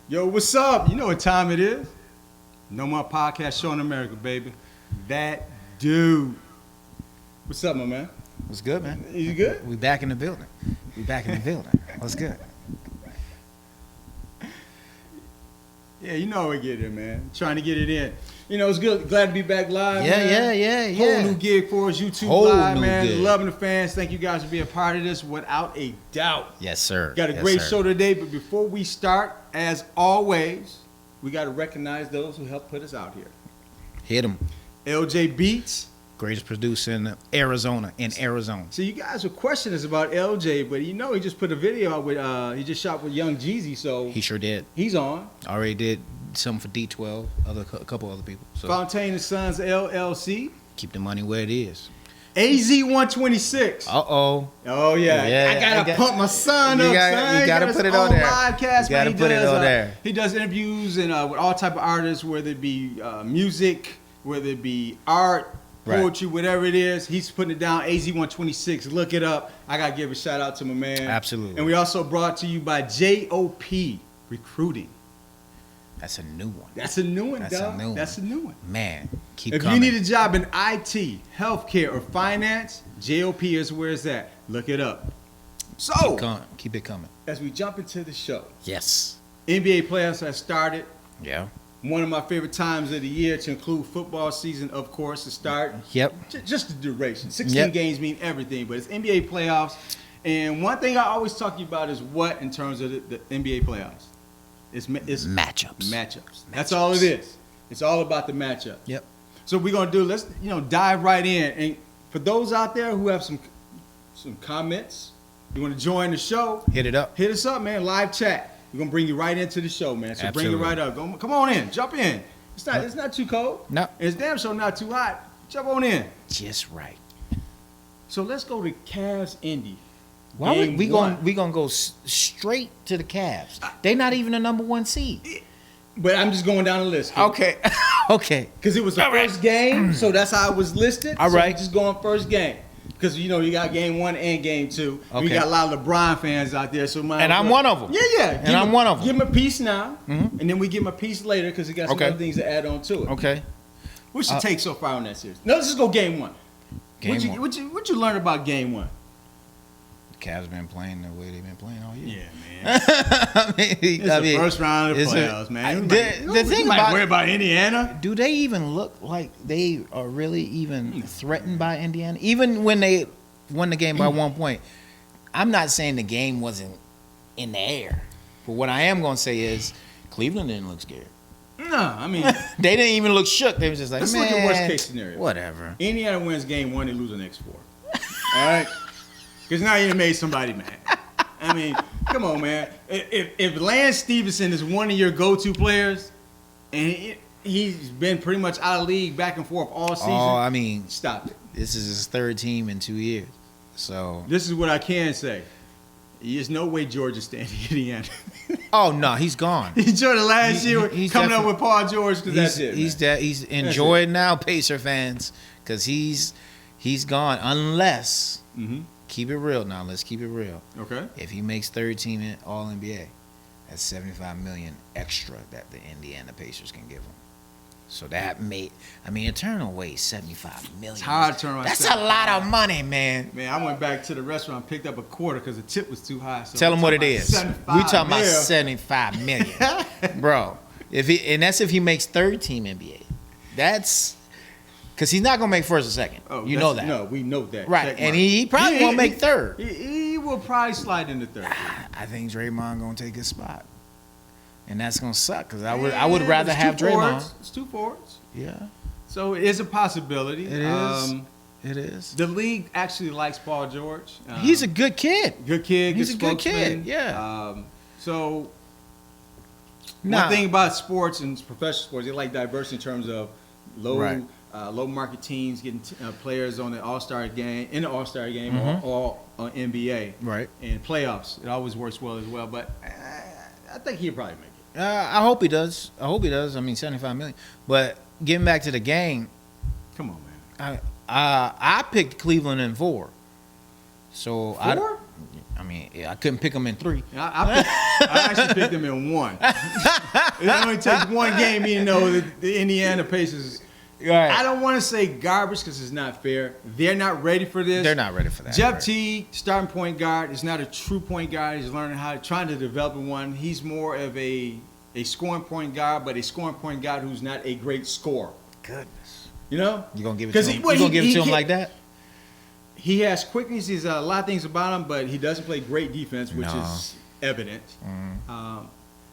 Yo, what's up? You know what time it is. No More Podcast Show in America, baby. That dude. What's up, my man? What's good, man? You good? We back in the building. What's good? Yeah, you know how we get it, man. Trying to get it in. You know, it's good. Glad to be back live, man. Yeah. Whole new gig for us. YouTube Whole Live, new man. gig. Loving the fans. Thank you guys for being a part of this without a doubt. Yes, sir. Got a great show today, but before we start, as always, we got to recognize those who helped put us out here. Hit him. LJ Beats. Greatest producer in Arizona. So you guys were questioning us about LJ, but you know he just put a video out with, he just shot with Young Jeezy, so He sure did. he's on. Already did something for D12, a couple other people. So Fontaine and Sons LLC. keep the money where it is. AZ126. Uh-oh. Oh yeah, Yeah, I gotta pump my son up. son. You gotta He got put his it on own there. Podcast, You gotta man. put it on there. He does interviews and with all type of artists, whether it be music, whether it be art, Right. poetry, whatever it is. He's putting it down. AZ126. Look it up. I gotta give a shout out to my man. Absolutely. And we also brought to you by JOP Recruiting. That's a new one. That's a new one, That's a dog. new That's a one. new one. Man, keep If coming. you need a job in IT, healthcare, or finance, JOP is where it's at. Look it up. So, keep it coming. as we jump into the show, Yes. NBA playoffs have started. Yeah. One of my favorite times of the year to include football season, of course, to start. Yep. Just the duration. 16 Yep. games mean everything, but it's NBA playoffs. And one thing I always talk to you about is what in terms of the NBA playoffs? It's Matchups. Matchups. That's all it is. It's all about the matchup. Yep. So we're gonna do. Let's dive right in. And for those out there who have some comments, you want to join the show, Hit it up. hit us up, man. Live chat. We're gonna bring you right into the show, man. So bring it Absolutely. right up. Come on in. Jump in. It's not too cold. No. And it's damn sure not too hot. Jump on in. Just right. So let's go to Cavs Indy. Why Game we one. gonna go straight to the Cavs? They not even the number one seed. But I'm just going down the list. Okay. Okay. Because it was the All right. first game, so that's how it was listed. All so right. I'm just going first game. Because, you got game one and game two. We Okay. got a lot of LeBron fans out there. So And I'm one of them. Yeah. And I'm one of 'em. Give him a piece now, Mhm. and then we give him a piece later because he got some Okay. other things to add on to it. Okay. What's your take so far on that series? No, let's just go game one. Game one. What you learn about game one? The Cavs been playing the way they've been playing all year. man. It's It's the first round of the playoffs, man. The thing might about worry about Indiana. do they even look like they are really even threatened by Indiana? Even when they won the game by 1 point, I'm not saying the game wasn't in the air. But what I am gonna say is Cleveland didn't look scared. No, I mean, They didn't even look shook. They was just like, let's man, look at worst case scenario. Whatever. Indiana wins game one, they lose the next four. All right? Because now you made somebody mad. I mean, come on, man. If Lance Stevenson is one of your go-to players, and he's been pretty much out of league back and forth all season, Oh, I mean, stop it. this is his third team in 2 years. So, This is what I can say. There's no way Georgia's staying in Indiana. oh no, he's gone. He enjoyed the last year he's coming up definitely- with Paul George because that's it. He's enjoyed now, Pacer fans, because he's gone unless Mm-hmm. keep it real now. Let's keep it real. Okay. If he makes third team in All NBA, that's $75 million extra that the Indiana Pacers can give him. So that turn away $75 million. It's hard to turn away That's a 75. lot of money, man. Man, I went back to the restaurant and picked up a quarter because the tip was too high. So Tell him what it talking is. about We talking about 75 $75 million, bro. And that's if he makes third team NBA. That's because he's not gonna make first or second. Oh, you know that, No, we know that. right? Check And mark. he probably won't make third. He will probably slide into third. I think Draymond gonna take his spot, and that's gonna suck because I would rather It's have two Draymond. forwards. It's two forwards. Yeah, So it is a possibility. it is. It is. The league actually likes Paul George. He's a good kid. good kid. he's good a good spokesman. kid, yeah. So Nah. one thing about sports and professional sports, they like diversity in terms of low Right. low market teams getting players on the All-Star game, in the All-Star game, Mhm. or NBA, Right. and playoffs. It always works well as well. But I think he'll probably make it. I hope he does. I mean, $75 million. But getting back to the game, Come on, man. I picked Cleveland in 4. So Four? I mean, I couldn't pick him in 3. I actually picked him in 1. It only takes one game, you know, the Indiana Pacers. Right. I don't want to say garbage because it's not fair. They're not ready for this. They're not ready for that. Jeff right. Teague, starting point guard, is not a true point guard. He's learning trying to develop one. He's more of a scoring point guard, but a scoring point guard who's not a great scorer. Goodness. You know? You gonna give it to him? You gonna give it to him like that? He has quickness. He's a lot of things about him, but he doesn't play great defense, which is evident.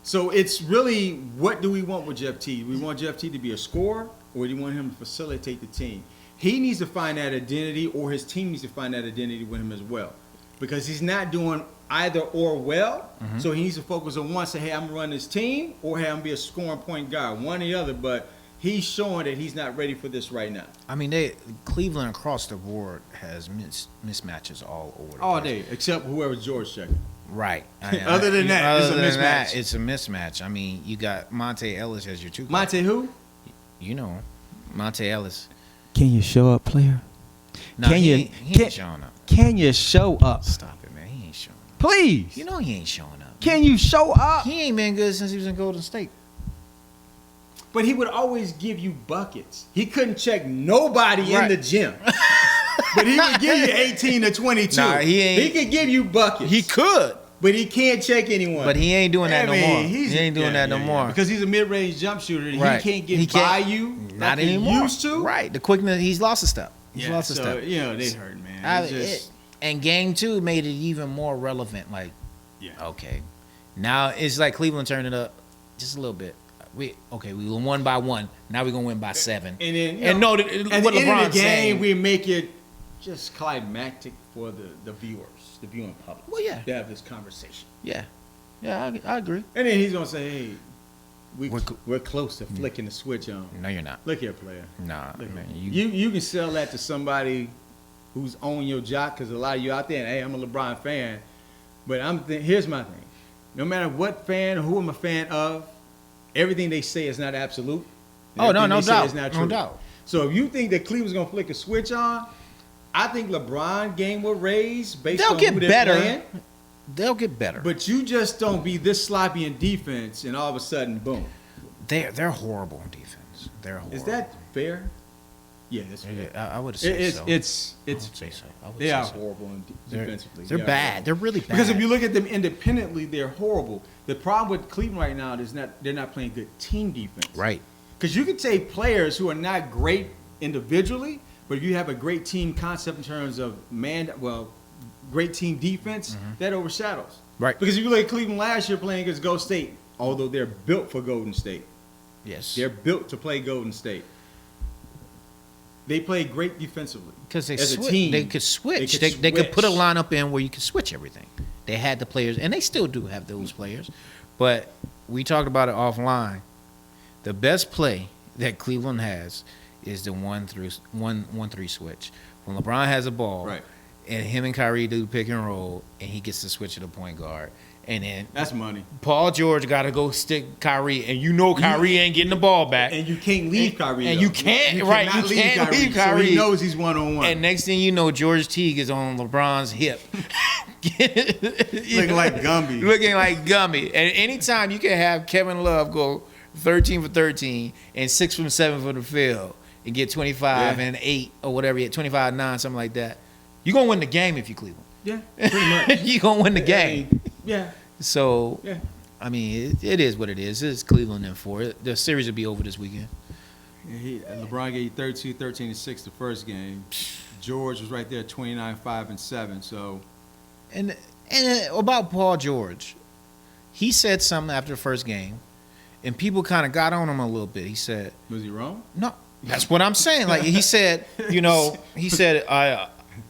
So it's really, what do we want with Jeff Teague? We want Jeff Teague to be a scorer, or do we want him to facilitate the team? He needs to find that identity, or his team needs to find that identity with him as well, because he's not doing either or well. So he needs to focus on one. Say, hey, I'm gonna run this team, or hey, I'm gonna be a scoring point guard, one or the other. But he's showing that he's not ready for this right now. I mean, Cleveland across the board has mismatches all over the All place. day, except whoever George checking. Right. Other than that, it's a mismatch. It's a mismatch. I mean, you got Monte Ellis as your 2 guard. Monte who? You know, Monte Ellis. Can you show up, player? No, Can he ain't showing up. Can you show up? Stop it, man. He ain't showing up. Please. You know he ain't showing up. Can you show up? He ain't been good since he was in Golden State. But he would always give you buckets. He couldn't check nobody in the gym. But he would give you 18 to 22. Nah, he could give you buckets. He could. But he can't check anyone. But he ain't doing that no more. He ain't doing that no more. Because he's a mid-range jump shooter. And Right. he can't get by you Not like anymore. he used to. Right. The quickness, he's lost his step. He's lost his step. You know, they hurt, man. And game 2 made it even more relevant. Like, okay. Now it's like Cleveland turned it up just a little bit. We won by 1. Now we're going to win by 7. And then, at what the end of the game, we make it just climactic for the viewers, the viewing public. Well, yeah. To have this conversation. Yeah. Yeah, I agree. And then he's going to say, hey, we're close to flicking the switch on. No, you're not. Look here, player. Nah, Look man. here. You can sell that to somebody who's on your jock, because a lot of you out there, and hey, I'm a LeBron fan. But here's my thing. No matter what fan or who I'm a fan of, everything they say is not absolute. Oh, no doubt. Is not true. No doubt. So if you think that Cleveland's going to flick a switch on, I think LeBron game will raise based They'll on get who they're better. playing. They'll get better. But you just don't be this sloppy in defense, and all of a sudden, boom. They're horrible in defense. They're horrible. Is that fair? Yeah, it's fair. I would say so. It's I would say so. they are horrible defensively. They're bad. They're really bad. Because if you look at them independently, they're horrible. The problem with Cleveland right now is they're not playing good team defense. Right. Because you can take players who are not great individually, but if you have a great team concept in terms of great team defense, that overshadows. Right. Because if you look at Cleveland last year playing against Golden State, although they're built for Golden State. Yes. They're built to play Golden State. They play great defensively. Because as a team, they could switch. They could put a lineup in where you could switch everything. They had the players, and they still do have those players. But we talked about it offline. The best play that Cleveland has is the 1-3 switch. When LeBron has a ball, Right. and him and Kyrie do pick and roll, and he gets to switch to the point guard. And then That's money. Paul George got to go stick Kyrie, and Kyrie ain't getting the ball back. And you can't leave Kyrie. And though. you can't, You right, cannot you can't leave So Kyrie. he knows he's one-on-one. And next thing you know, George Teague is on LeBron's hip. Looking like Gumby. Looking like Gumby. And anytime you can have Kevin Love go 13 for 13 and 6 from 7 from the field and get 25 and 8 or whatever, 25-9, something like that, you're going to win the game if you Cleveland. Yeah, pretty much. You're going to win the game. Yeah. So, Yeah. I mean, it is what it is. It's Cleveland in 4. The series will be over this weekend. LeBron gave you 32, 13, and 6 the first game. George was right there, 29, 5, and 7. So, And about Paul George, he said something after the first game, and people kind of got on him a little bit. He said, was he wrong? "No, that's what I'm saying." Like he said,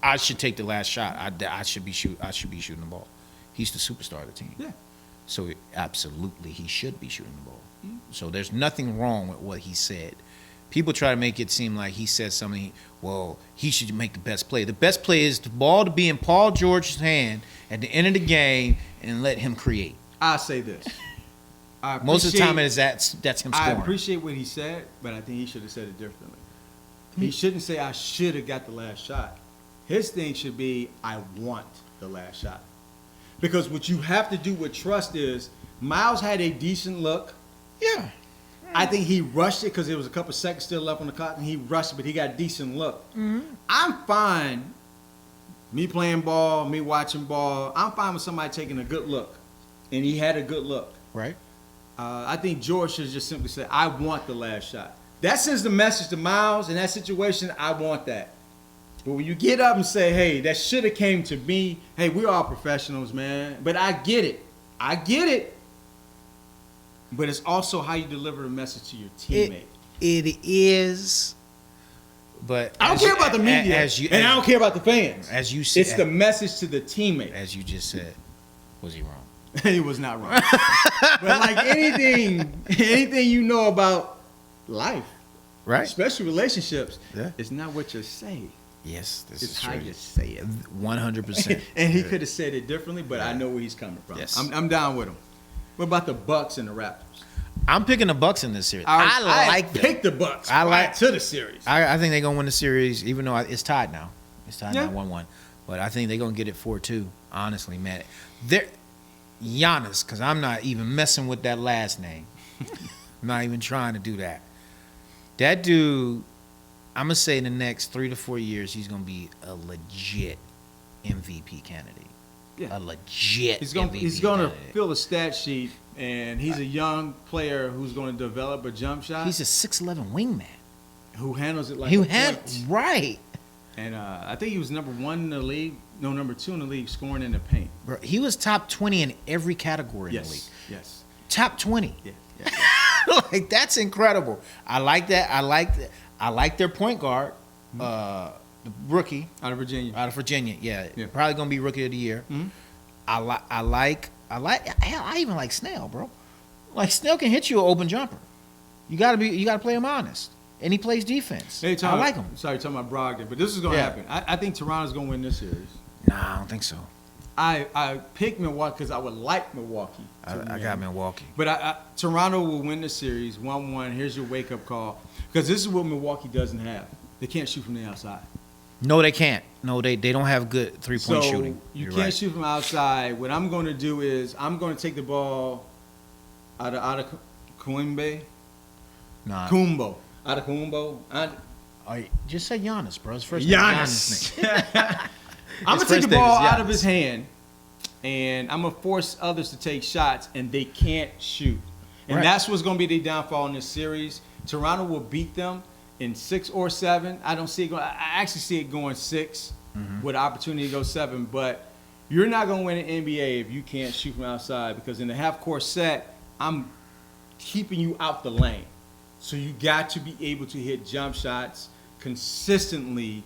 I should take the last shot. I should be shooting the ball. He's the superstar of the team. Yeah. So absolutely, he should be shooting the ball. So there's nothing wrong with what he said. People try to make it seem like he said something, well, he should make the best play. The best play is the ball to be in Paul George's hand at the end of the game and let him create. I'll say this. Most of the time that's him I scoring. appreciate what he said, but I think he should have said it differently. He shouldn't say, I should have got the last shot. His thing should be, I want the last shot. Because what you have to do with trust is Miles had a decent look. Yeah. I think he rushed it because there was a couple seconds still left on the clock, and he rushed it, but he got a decent look. I'm fine. Me playing ball, me watching ball, I'm fine with somebody taking a good look, and he had a good look. Right. I think George should just simply say, "I want the last shot." That sends the message to Miles in that situation. I want that. But when you get up and say, "Hey, that should have came to me," hey, we're all professionals, man. But I get it. I get it. But it's also how you deliver the message to your teammate. It is, but I don't care about the media, and I don't care about the fans. As you said, it's the message to the teammate. As you just said, was he wrong? He was not wrong. But like anything you know about life, Right. especially relationships, Yeah. it's not what you say. Yes, this It's is how true. you say it. 100%. And he could have said it differently, but I know where he's coming from. Yes. I'm down with him. What about the Bucks and the Raptors? I'm picking the Bucks in this series. I like them. pick the Bucks. I like- to the series. I think they're gonna win the series, even though it's tied now. It's tied Yeah. now 1-1. But I think they're gonna get it 4-2. Honestly, man, they're Giannis, because I'm not even messing with that last name. I'm not even trying to do that. That dude, I'm gonna say in the next 3 to 4 years, he's gonna be a legit MVP candidate. Yeah. A legit He's MVP going to candidate. fill a stat sheet, and he's a young player who's going to develop a jump shot. He's a 6'11" wingman. who handles it like He a had point. right. And I think he was number 1 in the league. No, number 2 in the league, scoring in the paint. Bro, he was top 20 in every category in the league. Yes. Top 20. Yeah. Yeah. Like, that's incredible. I like that. I like their point guard, the rookie Out of Virginia. out of Virginia. Yeah, Yeah. probably gonna be rookie of the year. Mhm. Hell, I even like Snell, bro. Like, Snell can hit you an open jumper. You gotta play him honest, and he plays defense. Hey, I like him. Sorry, talking about Brogdon, but this is going to Yeah. happen. I think Toronto's going to win this series. Nah, I don't think so. I picked Milwaukee because I would like Milwaukee. I win. got Milwaukee. But Toronto will win the series 1-1. Here's your wake-up call. Because this is what Milwaukee doesn't have. They can't shoot from the outside. No, they can't. No, they don't have good 3-point shooting. You You're can't right. shoot from outside. What I'm going to do is I'm going to take the ball out of Kumbo. Nah. Kumbo. Out of Kumbo. Just say Giannis, bro. His first name is Giannis. Giannis. I'm His going to take first the name ball is out of Giannis. his hand, and I'm going to force others to take shots, and they can't shoot. And Right. that's what's going to be the downfall in this series. Toronto will beat them in 6 or 7. I don't see it going. I actually see it going 6 with opportunity to go 7. But you're not going to win an NBA if you can't shoot from outside, because in the half-court set, I'm keeping you out the lane. So you got to be able to hit jump shots consistently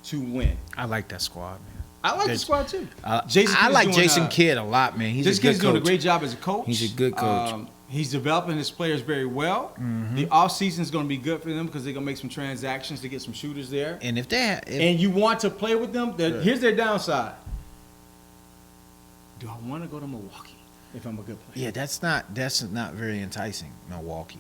to win. I like that squad, man. I like the There's- squad too. I Kidd's like doing, Jason Kidd a lot, man. He's Jason a good Kidd's doing a coach. great job as a coach. He's a good coach. He's developing his players very well. The offseason is going to be good for them because they're going to make some transactions to get some shooters there. And if they, And you want to play with them, here's their downside. Do I want to go to Milwaukee if I'm a good player? yeah, that's not very enticing. Milwaukee.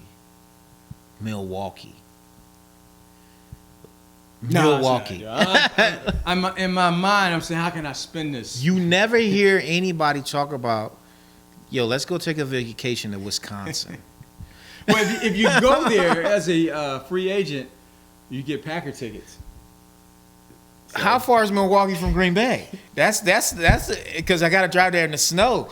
No, Milwaukee. it's not. I'm in my mind, I'm saying, how can I spend this? You never hear anybody talk about, yo, let's go take a vacation to Wisconsin. Well, if you go there as a free agent, you get Packer tickets. How far is Milwaukee from Green Bay? That's because I got to drive there in the snow.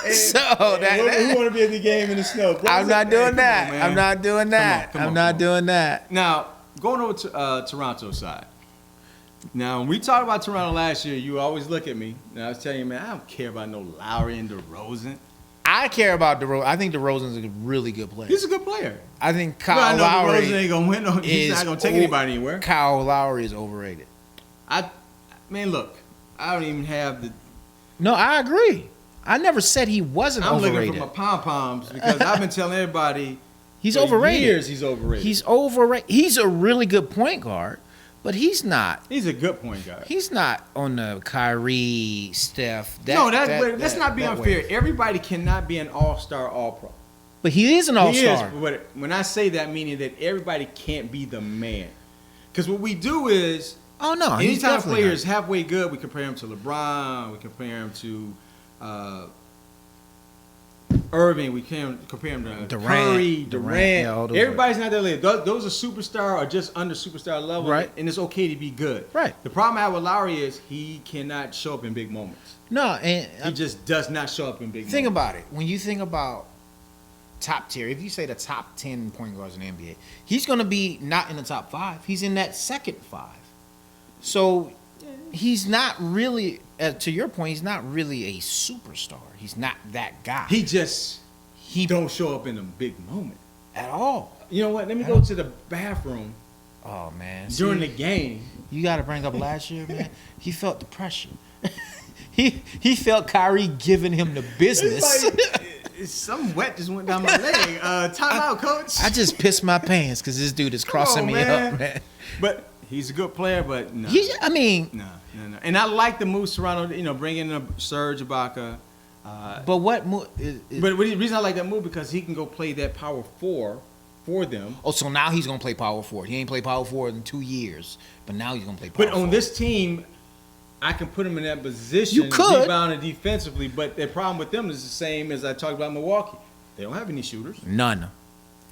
So Who want to be at the game in the snow? I'm not Hey, doing come that. on, man. I'm not doing that. Come on, I'm not doing that. Now, going over to Toronto side. Now, when we talked about Toronto last year, you always look at me, and I was telling you, man, I don't care about no Lowry and DeRozan. I care about DeRozan. I think DeRozan's a really good player. He's a good player. I think But I Kyle know DeRozan Lowry ain't gonna win. No, he's is not gonna take anybody anywhere. Kyle Lowry is overrated. Man, look, I don't even have the. No, I agree. I never said he wasn't I'm overrated. looking for my pom poms because I've been telling everybody He's for overrated. years he's overrated. He's overrated. He's a really good point guard, but he's not. He's a good point guard. He's not on the Kyrie, Steph. Let's not be that unfair. wave. Everybody cannot be an all-star, all-pro. But he is an all-star. He is, but when I say that, meaning that everybody can't be the man. Because what we do is, Oh no, he's anytime a definitely player not. is halfway good, we compare him to LeBron, we compare him to Irving, we can compare him to Durant, Curry, Durant. yeah, all those Everybody's not that level. Those are superstar or just under superstar level, Right. and it's okay to be good. Right. The problem I have with Lowry is he cannot show up in big moments. No, and He just does not show up in big think moments. about it. When you think about top tier, if you say the top 10 point guards in the NBA, he's going to be not in the top 5. He's in that second 5. So he's not really, to your point, he's not really a superstar. He's not that guy. He don't show up in a big moment. At all. You know what? Let me go to the bathroom Oh, man. during See, the game. you got to bring up last year, man. He felt the pressure. he felt Kyrie giving him the business. Some wet just went down my leg. Timeout, coach. I just pissed my pants because this dude is crossing me up, man. But he's a good player, but no. I mean, No. And I like the move Toronto, bringing in Serge Ibaka. but what? But the reason I like that move because he can go play that power 4 for them. Oh, so now he's gonna play power forward. He ain't played power forward in 2 years, but now he's gonna play power But forward. on this team, I can put him in that position, You could. rebounding defensively. But the problem with them is the same as I talked about Milwaukee. They don't have any shooters. None.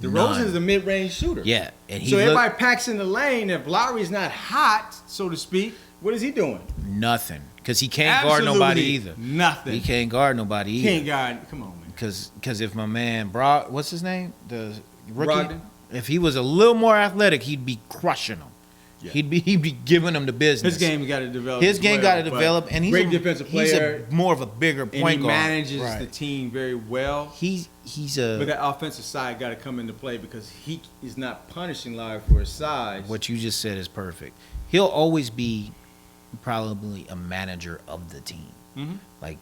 DeRozan is a mid-range shooter. Yeah, and he So looked everybody packs in the lane. If Lowry's not hot, so to speak, what is he doing? nothing because he can't guard nobody either. Nothing. He can't guard nobody either. Can't guard. Come on, man. Because if my man what's his name, the rookie, Brogdon? if he was a little more athletic, he'd be crushing them. Yeah. He'd be giving them the business. His game got to develop. His as game well, got to but develop, and he's great a defensive He's player. more of a bigger point and he guard. manages Right. the team very well. He's But a that offensive side got to come into play because he is not punishing Lowry for his size. what you just said is perfect. He'll always be probably a manager of the team. Mhm. Like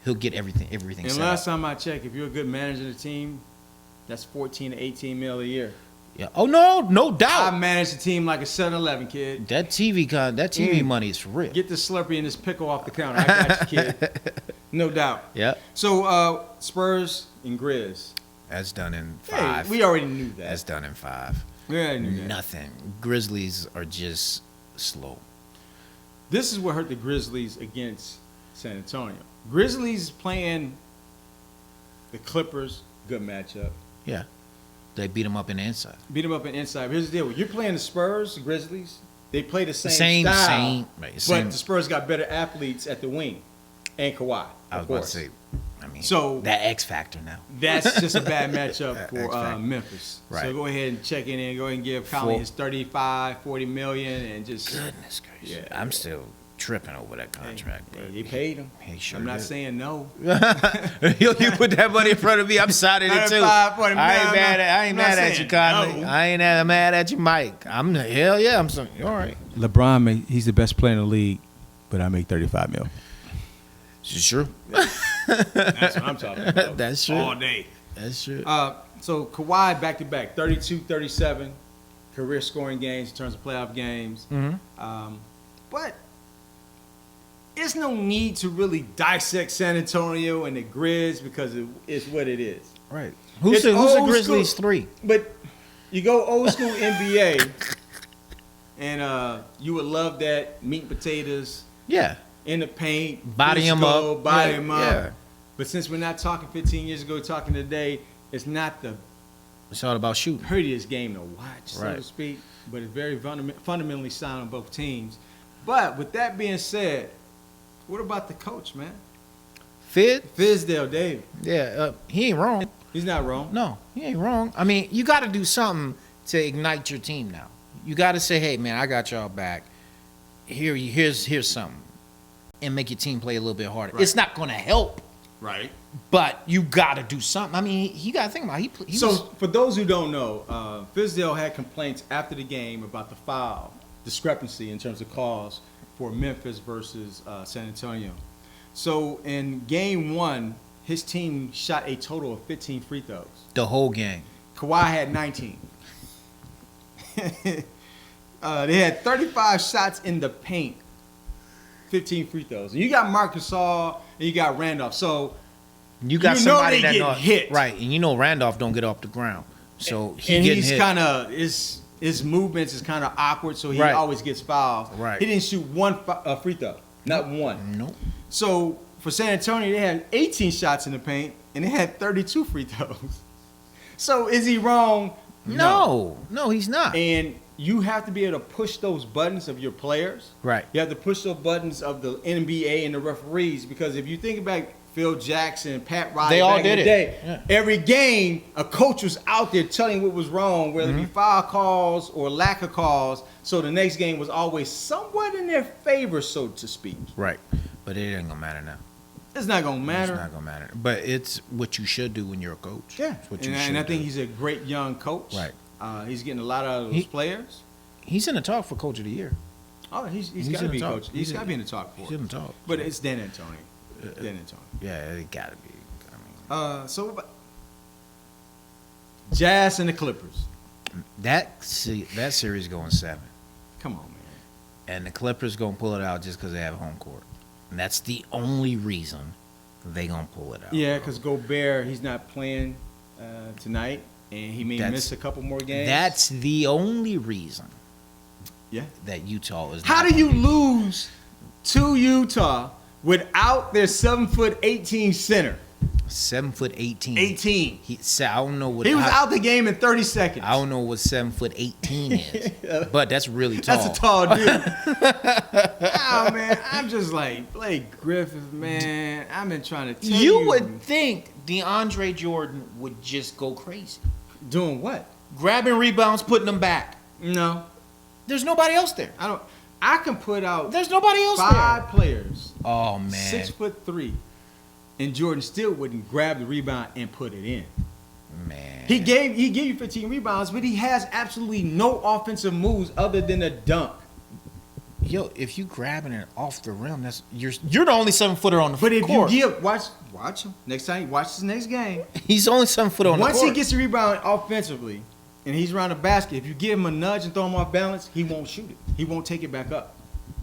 he'll get everything And set last up. time I checked, if you're a good manager of the team, that's 14 to 18 mil a year. Yeah. Oh no I doubt. managed the team like a 7-Eleven kid. That TV money is for real. Get the Slurpee and this pickle off the counter. I got you, kid. No doubt. Yeah. So Spurs and Grizz. That's done in Hey, 5. we already knew that. That's done in 5. We already knew that. Nothing. Grizzlies are just slow. This is what hurt the Grizzlies against San Antonio. Grizzlies playing the Clippers, good matchup. Yeah. They beat them up in the inside. Beat them up in inside. Here's the deal. You're playing the Spurs, the Grizzlies. They play the same Same, style. right, But same. the Spurs got better athletes at the wing. And Kawhi, I was of about to course. say, I mean, So- that X factor now. That's just a bad matchup X for factor. Memphis. So Right. go ahead and check in and go ahead and give Conley For- his 35, 40 million and just Goodness gracious. Yeah. I'm still tripping over that contract. Hey, but they paid him. he sure I'm not did. saying no. you put that money in front of me, I'm signing it too. 35, 40 I ain't million, mad at, I ain't I'm not mad at you, saying Conley. no. I ain't mad at you, Mike. I'm hell yeah. I'm saying all right. LeBron, he's the best player in the league, but I make 35 mil. It's true. That's what I'm talking about. That's true. All day. That's true. So Kawhi back-to-back, 32, 37, career scoring games in terms of playoff games. But there's no need to really dissect San Antonio and the Grizz because it's what it is. Right. Who's It's the old Grizzlies school. 3? But you go old school NBA, and you would love that meat and potatoes Yeah. in the paint, Body 'em physical, up. body Yeah, 'em up. yeah. But since we're not talking 15 years ago, talking today, it's not the It's all about shooting. prettiest game to watch, so Right. to speak. But it's very fundamentally sound on both teams. But with that being said, what about the coach, man? Fizdale David. Yeah, he ain't wrong. He's not wrong. No, he ain't wrong. I mean, you got to do something to ignite your team now. You got to say, hey, man, I got y'all back. Here's something. And make your team play a little bit harder. Right. It's not going to help, Right. but you got to do something. I mean, you got to think about it. He So was, for those who don't know, Fizdale had complaints after the game about the foul discrepancy in terms of calls for Memphis versus San Antonio. So in game 1, his team shot a total of 15 free throws. the whole game. Kawhi had 19. They had 35 shots in the paint, 15 free throws. And you got Marc Gasol and you got Randolph. So You got You know somebody they that get know, hit. right? And you know Randolph don't get off the ground, so and getting he's hit. kind of his movements is kind of awkward, so he Right. always gets fouled. Right. He didn't shoot one free throw, not one. Nope. So for San Antonio, they had 18 shots in the paint, and they had 32 free throws. So is he wrong? No, he's not. And you have to be able to push those buttons of your players. Right. You have to push those buttons of the NBA and the referees, because if you think about Phil Jackson, Pat Riley, They all back in did the it. day, Yeah. every game a coach was out there telling what was wrong, whether it be foul calls or lack of calls. So the next game was always somewhat in their favor, so to speak. Right. But it ain't gonna matter now. It's not gonna matter. It's not gonna matter. But it's what you should do when you're a coach. Yeah, It's what you and, should and I think do. he's a great young coach. Right. He's getting a lot out of those He- players. He's in the talk for coach of the year. Oh, he's He's got to in be the talk. coach. He's got to be in the talk for He's it. in the talk. But it's Dan Antonio. Dan Antonio. Yeah, it gotta be. I mean, So Jazz and the Clippers. that series going 7, Come on, man. and the Clippers gonna pull it out just because they have home court, and that's the only reason they gonna pull it out. Yeah, because Gobert, he's not playing tonight, and he may That's- miss a couple more games. That's the only reason yeah. that Utah is. How not do you gonna- lose to Utah without their 7'18" center? 7'18". 18. I don't know what He was how- out the game in 30 seconds. I don't know what 7'18" is, but that's really tall. That's a tall dude. Oh man, I'm just like Blake Griffin, man. I've been trying to tell you. You would think DeAndre Jordan would just go crazy, doing what? grabbing rebounds, putting them back. No, There's nobody else there. I don't. I can put out There's nobody else 5 players, there. Oh man, 6'3", and Jordan still wouldn't grab the rebound and put it in. man. He gave you 15 rebounds, but he has absolutely no offensive moves other than a dunk. Yo, if you grabbing it off the rim, that's you're the only 7-footer on the But if court. you give watch him next time, watch his next game. He's the only 7-footer on Once the court. he gets the rebound offensively, and he's around the basket, if you give him a nudge and throw him off balance, he won't shoot it. He won't take it back up.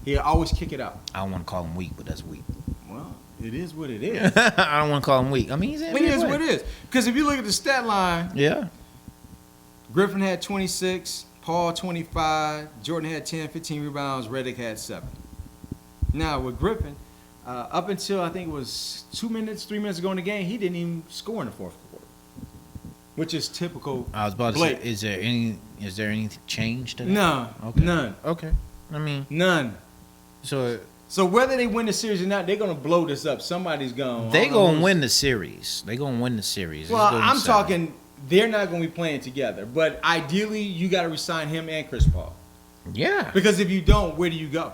He'll always kick it out. I don't want to call him weak, but that's weak. Well, it is what it is. I don't want to call him weak. I mean, he's an It is NBA what it player. is. Because if you look at the stat line, Yeah. Griffin had 26, Paul 25, Jordan had 10, 15 rebounds, Redick had 7. Now with Griffin, up until I think it was 3 minutes ago in the game, he didn't even score in the fourth quarter, which is typical. I was about to Blake. say, is there any change to that? No, Okay. none, Okay. I mean, none. so So whether they win the series or not, they're gonna blow this up. Somebody's going. they gonna win the series. They gonna win the series. Well, It's going I'm 7. talking. They're not gonna be playing together. But ideally, you got to resign him and Chris Paul, Yeah. because if you don't, where do you go?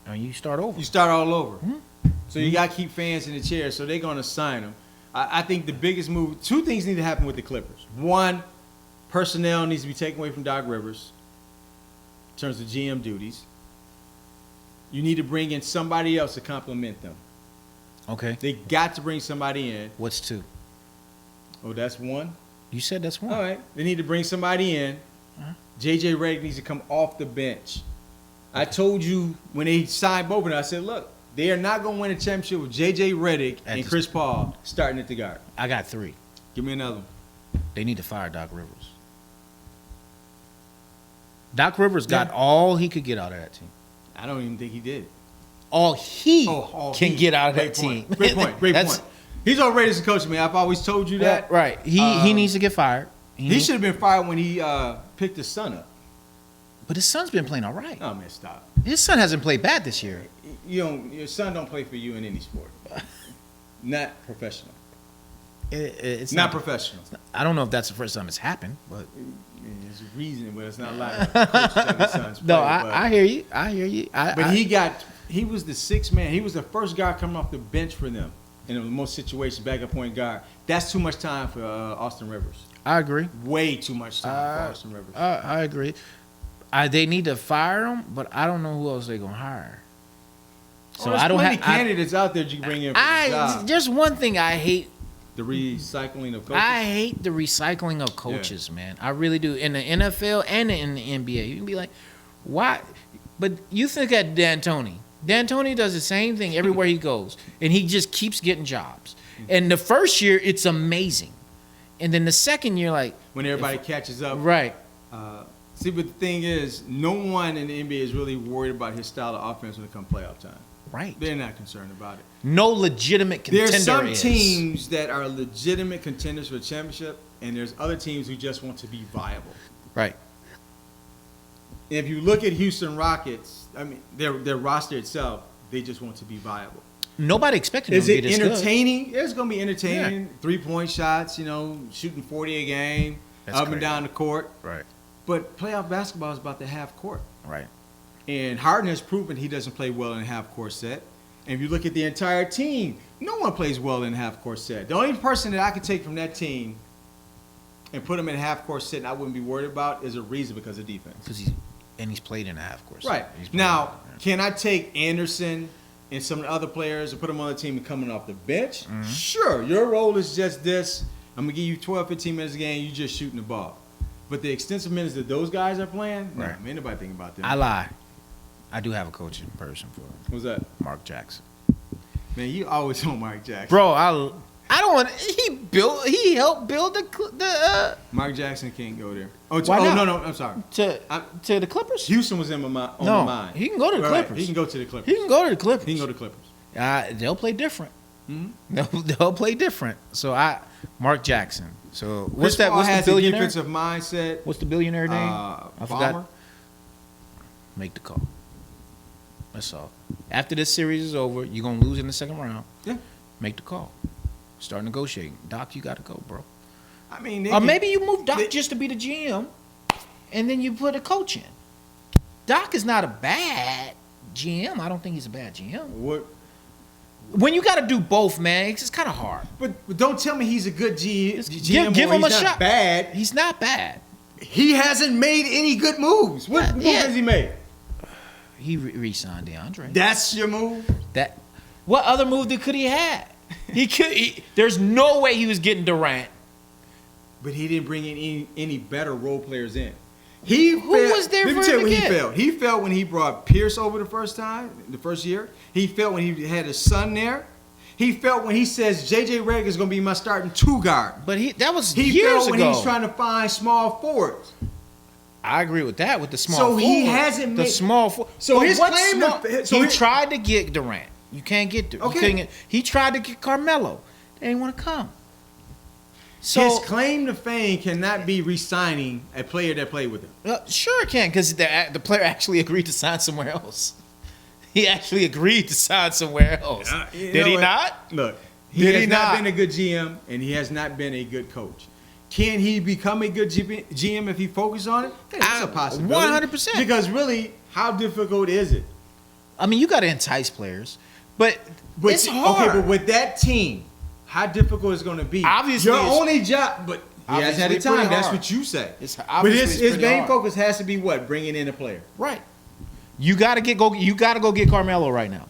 And you start over. You start all over. Mm-hmm. So you got to keep fans in the chair. So they're gonna sign him. I think the biggest move. 2 things need to happen with the Clippers. One, personnel needs to be taken away from Doc Rivers in terms of GM duties. You need to bring in somebody else to complement them. Okay. They got to bring somebody in. What's 2? Oh, that's one. You said that's 1. All right. They need to bring somebody in. JJ Redick needs to come off the bench. I told you when they signed Boban, I said, look, they are not going to win a championship with JJ Redick At and the- Chris Paul starting at the guard. I got 3. Give me another one. They need to fire Doc Rivers. Doc Rivers got Yeah. all he could get out of that team. I don't even think he did. All he Oh, can he- get out of great that point. team. Great point. Great That's- point. He's already as a coach, man. I've always told you that. Right. He needs to get fired. He should have been fired when he picked his son up. But his son's been playing all right. Oh, man, stop. His son hasn't played bad this year. Your son don't play for you in any sport. Not professional. It's Not professional. I don't know if that's the first time it's happened, but There's a reason, but it's not like a coach telling his sons no, play, but- I hear you. I hear you. But he was the 6th man. He was the first guy coming off the bench for them in most situations, backup point guard. That's too much time for Austin Rivers. I agree. Way too much time for Austin Rivers. I agree. They need to fire him, but I don't know who else they're gonna hire. So there's I don't plenty have. candidates out there you can bring in for the job. There's one thing I hate. The recycling of coaches. I hate the recycling of coaches, man. I really do. In the NFL and in the NBA, you can be like, why? But you think at D'Antoni. D'Antoni does the same thing everywhere he goes, and he just keeps getting jobs. And the first year, it's amazing, and then the second year, like when everybody catches up. right, See, but the thing is, no one in the NBA is really worried about his style of offense when it comes playoff time. Right. They're not concerned about it. No legitimate contender There's some is. teams that are legitimate contenders for the championship, and there's other teams who just want to be viable. Right. And if you look at Houston Rockets, I mean, their roster itself, they just want to be viable. Nobody expected them Is to it be this good. entertaining? It's going to be entertaining. 3-point shots, shooting 40 a game, That's up crazy. and down the court. Right. But playoff basketball is about the half court. Right. And Harden has proven he doesn't play well in a half court set. And if you look at the entire team, no one plays well in a half court set. The only person that I could take from that team and put him in a half court set and I wouldn't be worried about is a reason because of defense. Because he's played in a half course. Right. Now, can I take Anderson and some of the other players and put them on the team and coming off the bench? Mm-hmm. Sure. Your role is just this. I'm going to give you 12, 15 minutes a game. You just shooting the ball. But the extensive minutes that those guys are playing, Right. ain't nobody thinking about them. I lie. I do have a coaching person for What's that? Mark Jackson. Man, you always on Mark Jackson. Bro, I don't want. He helped build the Mark Jackson can't go there. Oh, Why not? no, I'm sorry. to the Clippers. Houston was on my No, mind. he can go to the Right, Clippers. He can go to the Clippers. He can go to the Clippers. He can go to the Clippers. They'll play different. Mm-hmm. They'll play different. So Mark Jackson. So what's Chris that? Paul What's the has a billionaire? defensive mindset. What's the billionaire name? I forgot. Ballmer. Make the call. That's all. After this series is over, you're gonna lose in the second round. Yeah. Make the call. Start negotiating. Doc, you gotta go, bro. I mean, Or maybe you move Doc just to be the GM, and then you put a coach in. Doc is not a bad GM. I don't think he's a bad GM. What? When you got to do both, man, it's kind of hard. But don't tell me he's a good GM. Give or him a he's not shot. Bad. He's not bad. He hasn't made any good moves. What move Yeah. has he made? He re-signed DeAndre. That's your move. What other move could he have? There's no way he was getting Durant. But he didn't bring in any better role players in. Who was there Let me for tell him you to when he get? failed. He failed when he brought Pierce over the first year. He failed when he had his son there. He failed when he says J.J. Redick is going to be my starting two guard. But that was He years failed when ago. he's trying to find small forwards. I agree with that. With the small So forward. he hasn't the made- small forward. So his claim he tried to get Durant. You can't get Durant. Okay. He tried to get Carmelo. They didn't want to come. So His claim to fame cannot be re-signing a player that played with him. Sure it can, because the player actually agreed to sign somewhere else. He actually agreed to sign somewhere else. You Did know he what? not? Look, he Did has he not not? been a good GM, and he has not been a good coach. Can he become a good GM if he focuses on it? That's a possibility. 100%. Because really, how difficult is it? I mean, you got to entice players, but it's hard. Okay, but with that team, how difficult is it going to be? Obviously, your it's- only job, but he hasn't had the obviously time. pretty That's hard. what you say. It's But obviously his pretty main hard. focus has to be what? Bringing in a player. Right. You got to go get Carmelo right now,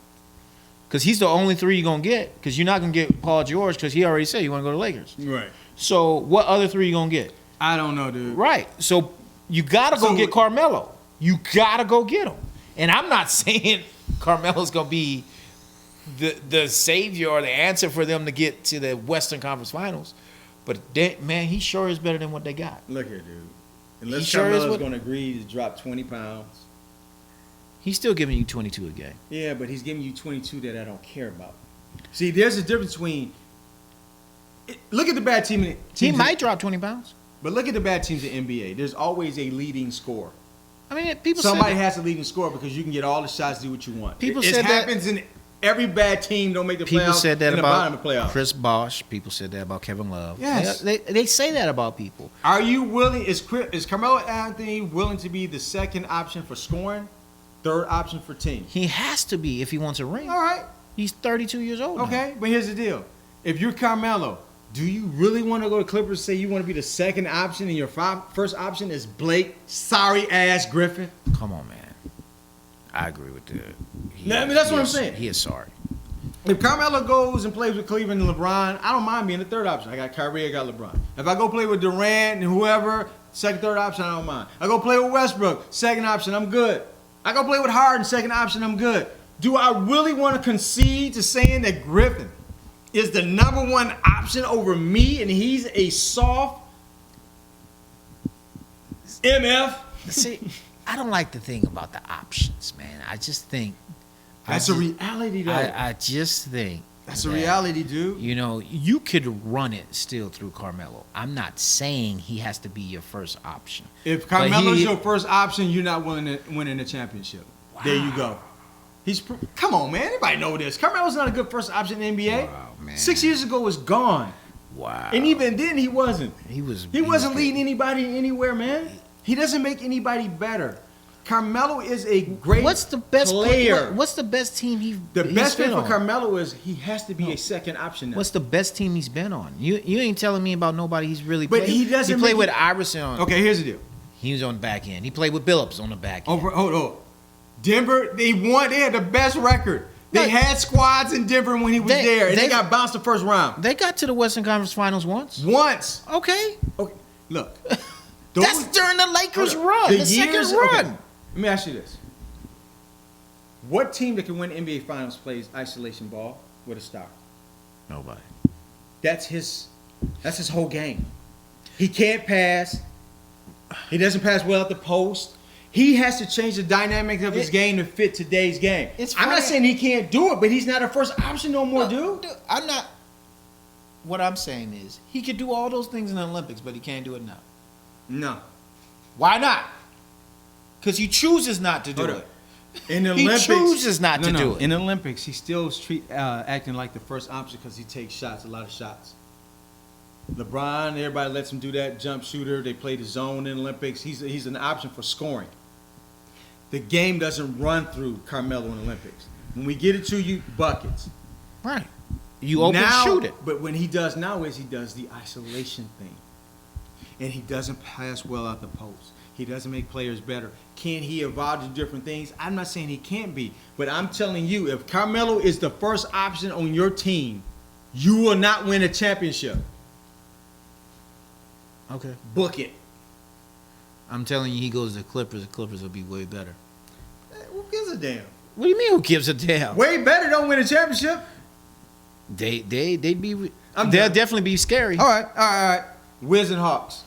because he's the only three you're gonna get. Because you're not gonna get Paul George, because he already said you want to go to the Lakers. Right. So what other three you gonna get? I don't know, dude. Right. So you got to go So- get Carmelo. You got to go get him. And I'm not saying Carmelo's gonna be the savior or the answer for them to get to the Western Conference Finals, but man, he sure is better than what they got. Look here, dude. Unless sure is Carmelo's what- going to agree to drop 20 pounds. He's still giving you 22 a game. Yeah, but he's giving you 22 that I don't care about. See, there's a difference between. Look at the bad team. He teams might drop 20 pounds. But look at the bad teams in NBA. There's always a leading scorer. I mean, people Somebody said that. has to lead and score because you can get all the shots, do what you want. People it said that- happens in every bad team. Don't make the People playoffs. said that in the bottom of about the playoffs. Chris Bosh. People said that about Kevin Love. Yes. They say that about people. Are you willing? Is Carmelo Anthony willing to be the second option for scoring, third option for team? He has to be if he wants a ring. All right. He's 32 years old. now. Okay, but here's the deal. If you're Carmelo, do you really want to go to Clippers and say you want to be the second option and your first option is Blake sorry-ass Griffin? Come on, man. I agree with that. I mean, that's what I'm saying. He is sorry. If Carmelo goes and plays with Cleveland and LeBron, I don't mind being the third option. I got Kyrie, I got LeBron. If I go play with Durant and whoever, second, third option, I don't mind. I go play with Westbrook, second option, I'm good. I go play with Harden, second option, I'm good. Do I really want to concede to saying that Griffin is the number one option over me and he's a soft MF? See, I don't like the thing about the options, man. I just think That's a reality, though. I just think That's a that, reality, dude. You know, you could run it still through Carmelo. I'm not saying he has to be your first option. If But Carmelo's your first option, you're not winning the championship. There you go. Come on, man. Everybody know this. Carmelo's not a good first option in the NBA. Wow, man. 6 years ago was gone. Wow. And even then, he wasn't. He wasn't leading anybody anywhere, man. He doesn't make anybody better. Carmelo is a great What's the best player. What's the best team he's Best been thing for on? Carmelo is he has to be a second option now. What's the best team he's been on? You ain't telling me about nobody he's really But played. he doesn't He played make with Iverson on. Okay, here's the deal. He was on the back end. He played with Billups on the back end. Hold on. Denver, they had the best record. They Look, had squads in Denver when he was there, and they got bounced the first round. They got to the Western Conference Finals once. Once. Okay. Okay, look. That's during the Lakers run, the second run. Okay, let me ask you this. What team that can win NBA Finals plays isolation ball with a star? Nobody. That's his whole game. He can't pass. He doesn't pass well at the post. He has to change the dynamic of his game to fit today's game. I'm not saying he can't do it, but he's not a first option no more, dude. I'm not. What I'm saying is he could do all those things in the Olympics, but he can't do it now. No. Why not? Because he chooses not to do Hold it. up. In the He Olympics, chooses not to do it. In the Olympics, he still acting like the first option because he takes shots, a lot of shots. LeBron, everybody lets him do that jump shooter. They play the zone in the Olympics. He's an option for scoring. The game doesn't run through Carmelo in the Olympics. When we get it to you, buckets. Right. You open Now, shoot it. But when he does now is he does the isolation thing. And he doesn't pass well out the post. He doesn't make players better. Can he evolve to different things? I'm not saying he can't be. But I'm telling you, if Carmelo is the first option on your team, you will not win a championship. Okay. Book it. I'm telling you, he goes to the Clippers will be way better. Who gives a damn? What do you mean? Who gives a damn? Way better don't win a championship. They'd be. I'm They'll done. definitely be scary. All right. Wizards and Hawks.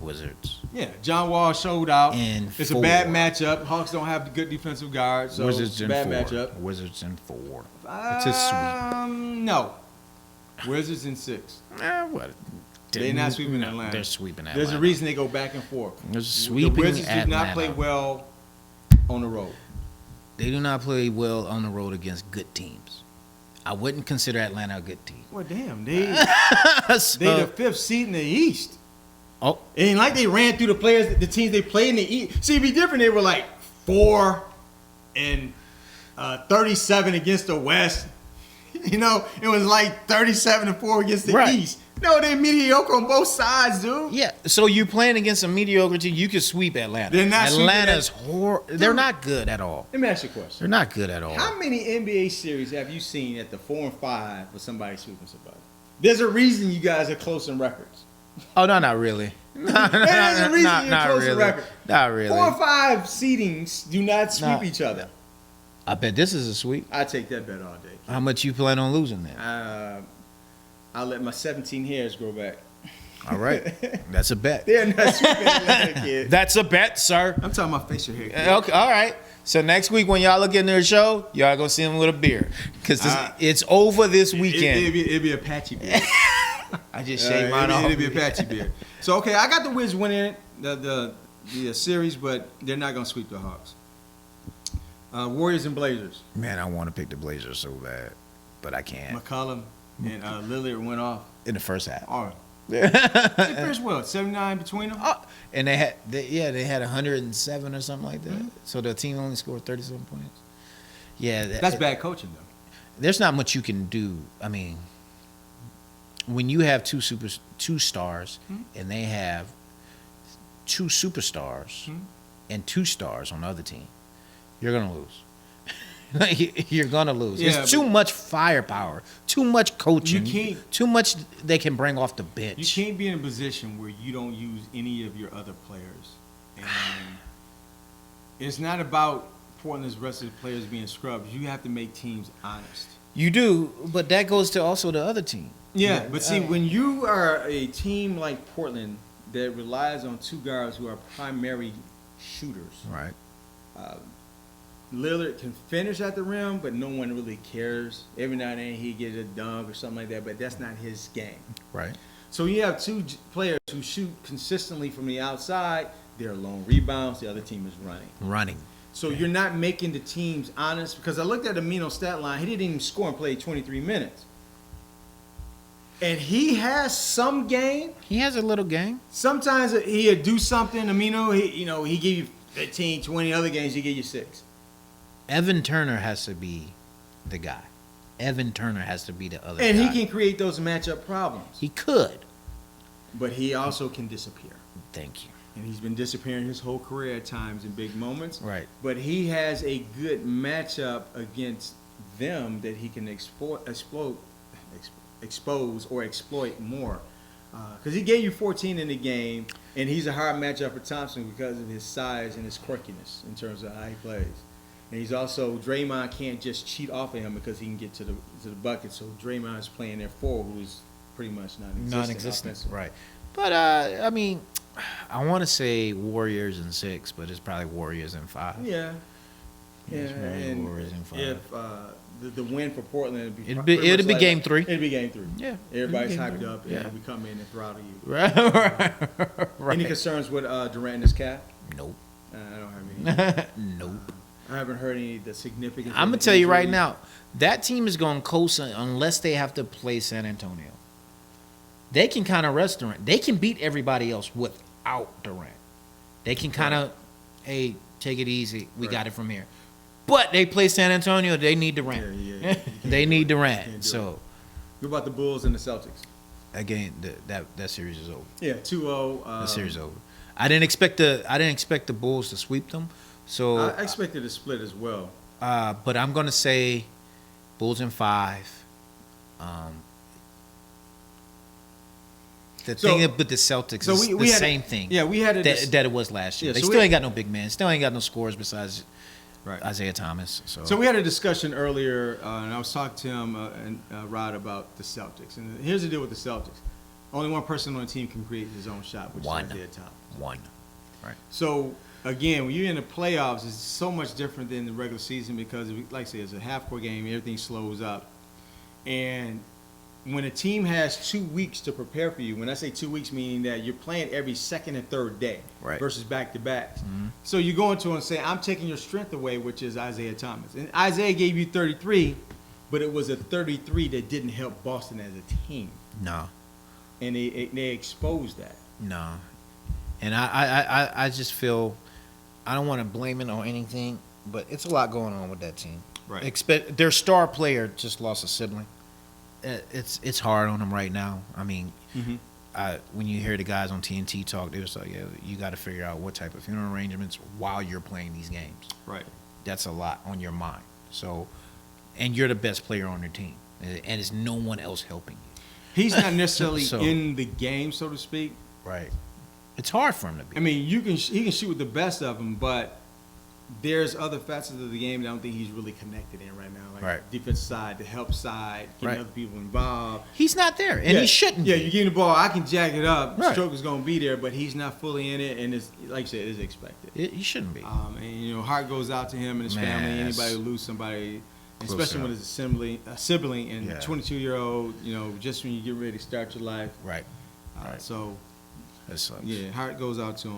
Wizards. Yeah, John Wall showed out. And it's four. a bad matchup. Hawks don't have good defensive guards, so Wizards it's a in bad four. matchup. Wizards in 4. It's a sweep. No. Wizards in 6. What? They're not sweeping Atlanta. They're sweeping Atlanta. There's a reason they go back and forth. There's sweeping The Wizards do not Atlanta. play well on the road. They do not play well on the road against good teams. I wouldn't consider Atlanta a good team. Well, damn, they So- the 5th seed in the East. Oh, It ain't like they ran through the players, the teams they played in the East. See, it'd be different. They were like 4 and 37 against the West. You know, it was like 37 and 4 against the Right. East. No, they mediocre on both sides, dude. yeah. So you're playing against a mediocre team. You could sweep Atlanta. They're not sweeping Atlanta's They're not good at all. Let me ask you a question. They're not good at all. How many NBA series have you seen at the 4 and 5 with somebody sweeping somebody? There's a reason you guys are close in records. Oh no, not really. There's a reason you're not close in really. record. Not really. 4 and 5 seedings do not sweep each other. I bet this is a sweep. I take that bet all day. How much you plan on losing then? I'll let my 17 hairs grow back. All right, that's a bet. They're not sweeping Atlanta, kid. That's a bet, sir. I'm talking about facial hair. Kid. Okay, all right. So next week when y'all look in their show, y'all gonna see him with a beer because it's over this weekend. It'd be a patchy beard. I just shaved mine off. It'd be a patchy beard. So okay, I got the Wiz winning the series, but they're not gonna sweep the Hawks. Warriors and Blazers. Man, I want to pick the Blazers so bad, but I can't. McCollum and Lillard went off. In the first half. All right. They finished well, 79 between them. And they had 107 or something like that. Mm-hmm. So the team only scored 37 points. Yeah, That's bad coaching though. There's not much you can do. I mean, when you have two stars Mm-hmm. and they have 2 superstars Mm-hmm. and 2 stars on the other team, you're gonna lose. You're gonna lose. Yeah, It's too much firepower, too much coaching, You can't- too much they can bring off the bench. You can't be in a position where you don't use any of your other players. And it's not about Portland's rest of the players being scrubs. You have to make teams honest. You do, but that goes to also the other team. Yeah, but see, when you are a team like Portland that relies on 2 guards who are primary shooters, Right. Lillard can finish at the rim, but no one really cares. Every now and then he gets a dunk or something like that, but that's not his game. Right. So you have two players who shoot consistently from the outside. They're lone rebounds. The other team is running. So you're not making the teams honest, because I looked at Amino's stat line. He didn't even score and play 23 minutes. And he has some game. He has a little game. Sometimes he'll do something. Amino, he give you 15, 20. Other games, he give you 6. Evan Turner has to be the guy. Evan Turner has to be the other And guy. he can create those matchup problems. He could. But he also can disappear. Thank you. And he's been disappearing his whole career at times in big moments. Right. But he has a good matchup against them that he can expose or exploit more. Because he gave you 14 in the game, and he's a hard matchup for Thompson because of his size and his quirkiness in terms of how he plays. And he's also, Draymond can't just cheat off of him because he can get to the bucket. So Draymond is playing their 4, who is pretty much non-existent. offensively. Right. But, I mean, I want to say Warriors in 6, but it's probably Warriors in 5. Yeah. Yeah, It's probably and Warriors in 5. if the win for Portland would be It'd pretty be much like game that. 3. It'd be game 3. Yeah. Everybody's It'd be hyped up, yeah. and we come in and throttle you. Right. Any concerns with Durant and his cap? Nope. I don't have any. Nope. I haven't heard any of the significant. I'm going to tell you right now, that team is going to coast unless they have to play San Antonio. They can kind of rest Durant. They can beat everybody else without Durant. They can kind of, hey, take it easy. We got it from here. But they play San Antonio. They need Durant. Yeah. They need Can't Durant. do So, What about the Bulls and the Celtics? again, that series is over. Yeah, 2-0. The series is over. I didn't expect the Bulls to sweep them. So, I expected a split as well. but I'm going to say Bulls in 5. The So- thing with the Celtics is the same thing. Yeah, we had a that it was last year. Yeah, They so still we- ain't got no big man. Still ain't got no scores besides right. Isaiah Thomas. So we had a discussion earlier, and I was talking to him and Rod about the Celtics. And here's the deal with the Celtics: only one person on the team can create his own shot, which One. is Isaiah Thomas. One. Right. So again, when you're in the playoffs, it's so much different than the regular season because, like I said, it's a half-court game. Everything slows up, and when a team has 2 weeks to prepare for you, when I say 2 weeks, meaning that you're playing every second and third day Right. versus back-to-backs. Mm-hmm. So you go into it and say, I'm taking your strength away, which is Isaiah Thomas. And Isaiah gave you 33, but it was a 33 that didn't help Boston as a team. No. And they exposed that. No. And I just feel I don't want to blame it on anything, but it's a lot going on with that team. Right. Their star player just lost a sibling. It's hard on them right now. I mean, Mm-hmm. when you hear the guys on TNT talk, they was like, yeah, you got to figure out what type of funeral arrangements while you're playing these games. Right. That's a lot on your mind. So, and you're the best player on your team, and it's no one else helping you. He's not necessarily So- in the game, so to speak. Right. It's hard for him to be. I mean, he can shoot with the best of them, but there's other facets of the game that I don't think he's really connected in right now. Like Right. defense side, the help side, getting Right. other people involved. He's not there, and he shouldn't. Yeah, be. you give him the ball, I can jack it up. Right. Stroke is going to be there, but he's not fully in it, and it's like you said, it's expected. He shouldn't be. And heart goes out to him and his Man, family. that's Anybody who lose somebody, close especially when enough. it's a sibling and Yeah. 22-year-old. Just when you get ready to start your life. Right. Right. So That sucks. yeah, heart goes out to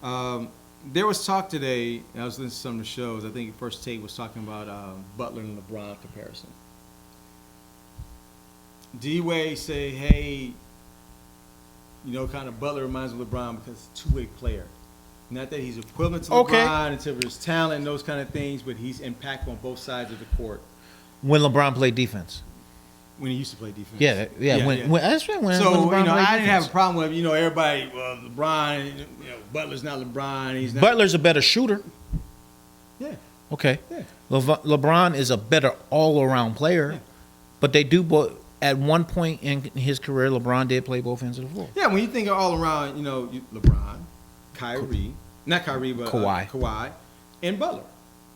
him. There was talk today. I was listening to some of the shows. I think First Take was talking about Butler and LeBron comparison. D-Wade say, hey, kind of Butler reminds me of LeBron because he's a two-way player. Not that he's equivalent to Okay. LeBron in terms of his talent and those kind of things, but he's impactful on both sides of the court When LeBron played defense. when he used to play defense. Yeah. When that's right. When So, LeBron played I didn't have a defense. problem with, everybody, LeBron, Butler's not LeBron. He's not. Butler's a better shooter. Yeah. Okay. Yeah. LeBron is a better all-around player, Yeah. but they do both. At one point in his career, LeBron did play both ends of the floor. Yeah, when you think of all around, LeBron, Kyrie, not Kyrie, but Kawhi. and Butler.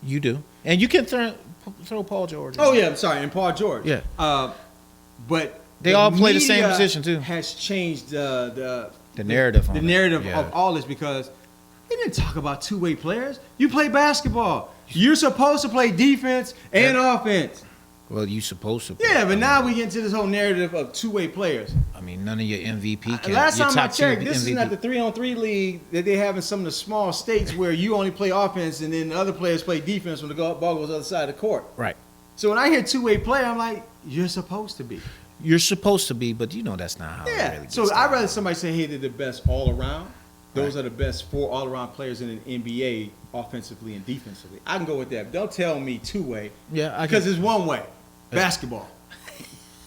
You do, and you can throw Paul George. in Oh there. yeah, I'm sorry, and Paul George. Yeah. But They all play the same media position, too. Has changed the narrative on the it. narrative Yeah. of all this because they didn't talk about two-way players. You play basketball. You're supposed to play defense and offense. Well, you supposed to. Yeah, but now we get into this whole narrative of two-way players. I mean, none of your MVP. Last your time I top tier checked, this is MVP. not the 3-on-3 league that they have in some of the small states where you only play offense and then the other players play defense when the ball goes the other side of the court. Right. So when I hear two-way player, I'm like, you're supposed to be. You're supposed to be, but you know that's not how. It Yeah. really gets So done. I'd rather somebody say, hey, they're the best all around. Those are the best 4 all-around players in an NBA, offensively and defensively. I can go with that. But don't tell me two-way. Yeah, I Because can. it's one way. Basketball.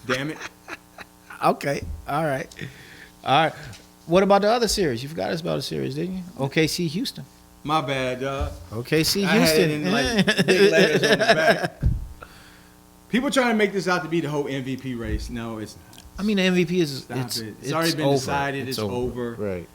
Damn it. Okay. All right. What about the other series? You forgot us about a series, didn't you? OKC Houston. My bad, dog. OKC I had it Houston. in like big letters on the back. People trying to make this out to be the whole MVP race. No, it's not. I mean, the MVP is Stop it's, it. It's already been over. decided. It's over. Right.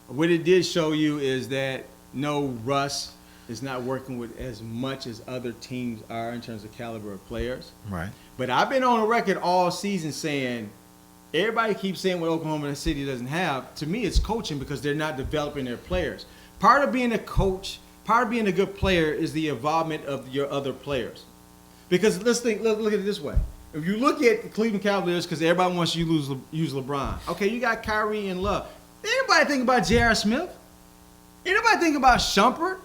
What it did show you is that no, Russ is not working with as much as other teams are in terms of caliber of players. Right. But I've been on the record all season saying everybody keeps saying what Oklahoma City doesn't have. To me, it's coaching because they're not developing their players. Part of being a coach, part of being a good player is the involvement of your other players. Because look at it this way. If you look at the Cleveland Cavaliers, because everybody wants you to use LeBron. Okay, you got Kyrie and Love. Anybody think about J.R. Smith? Anybody think about Shumpert?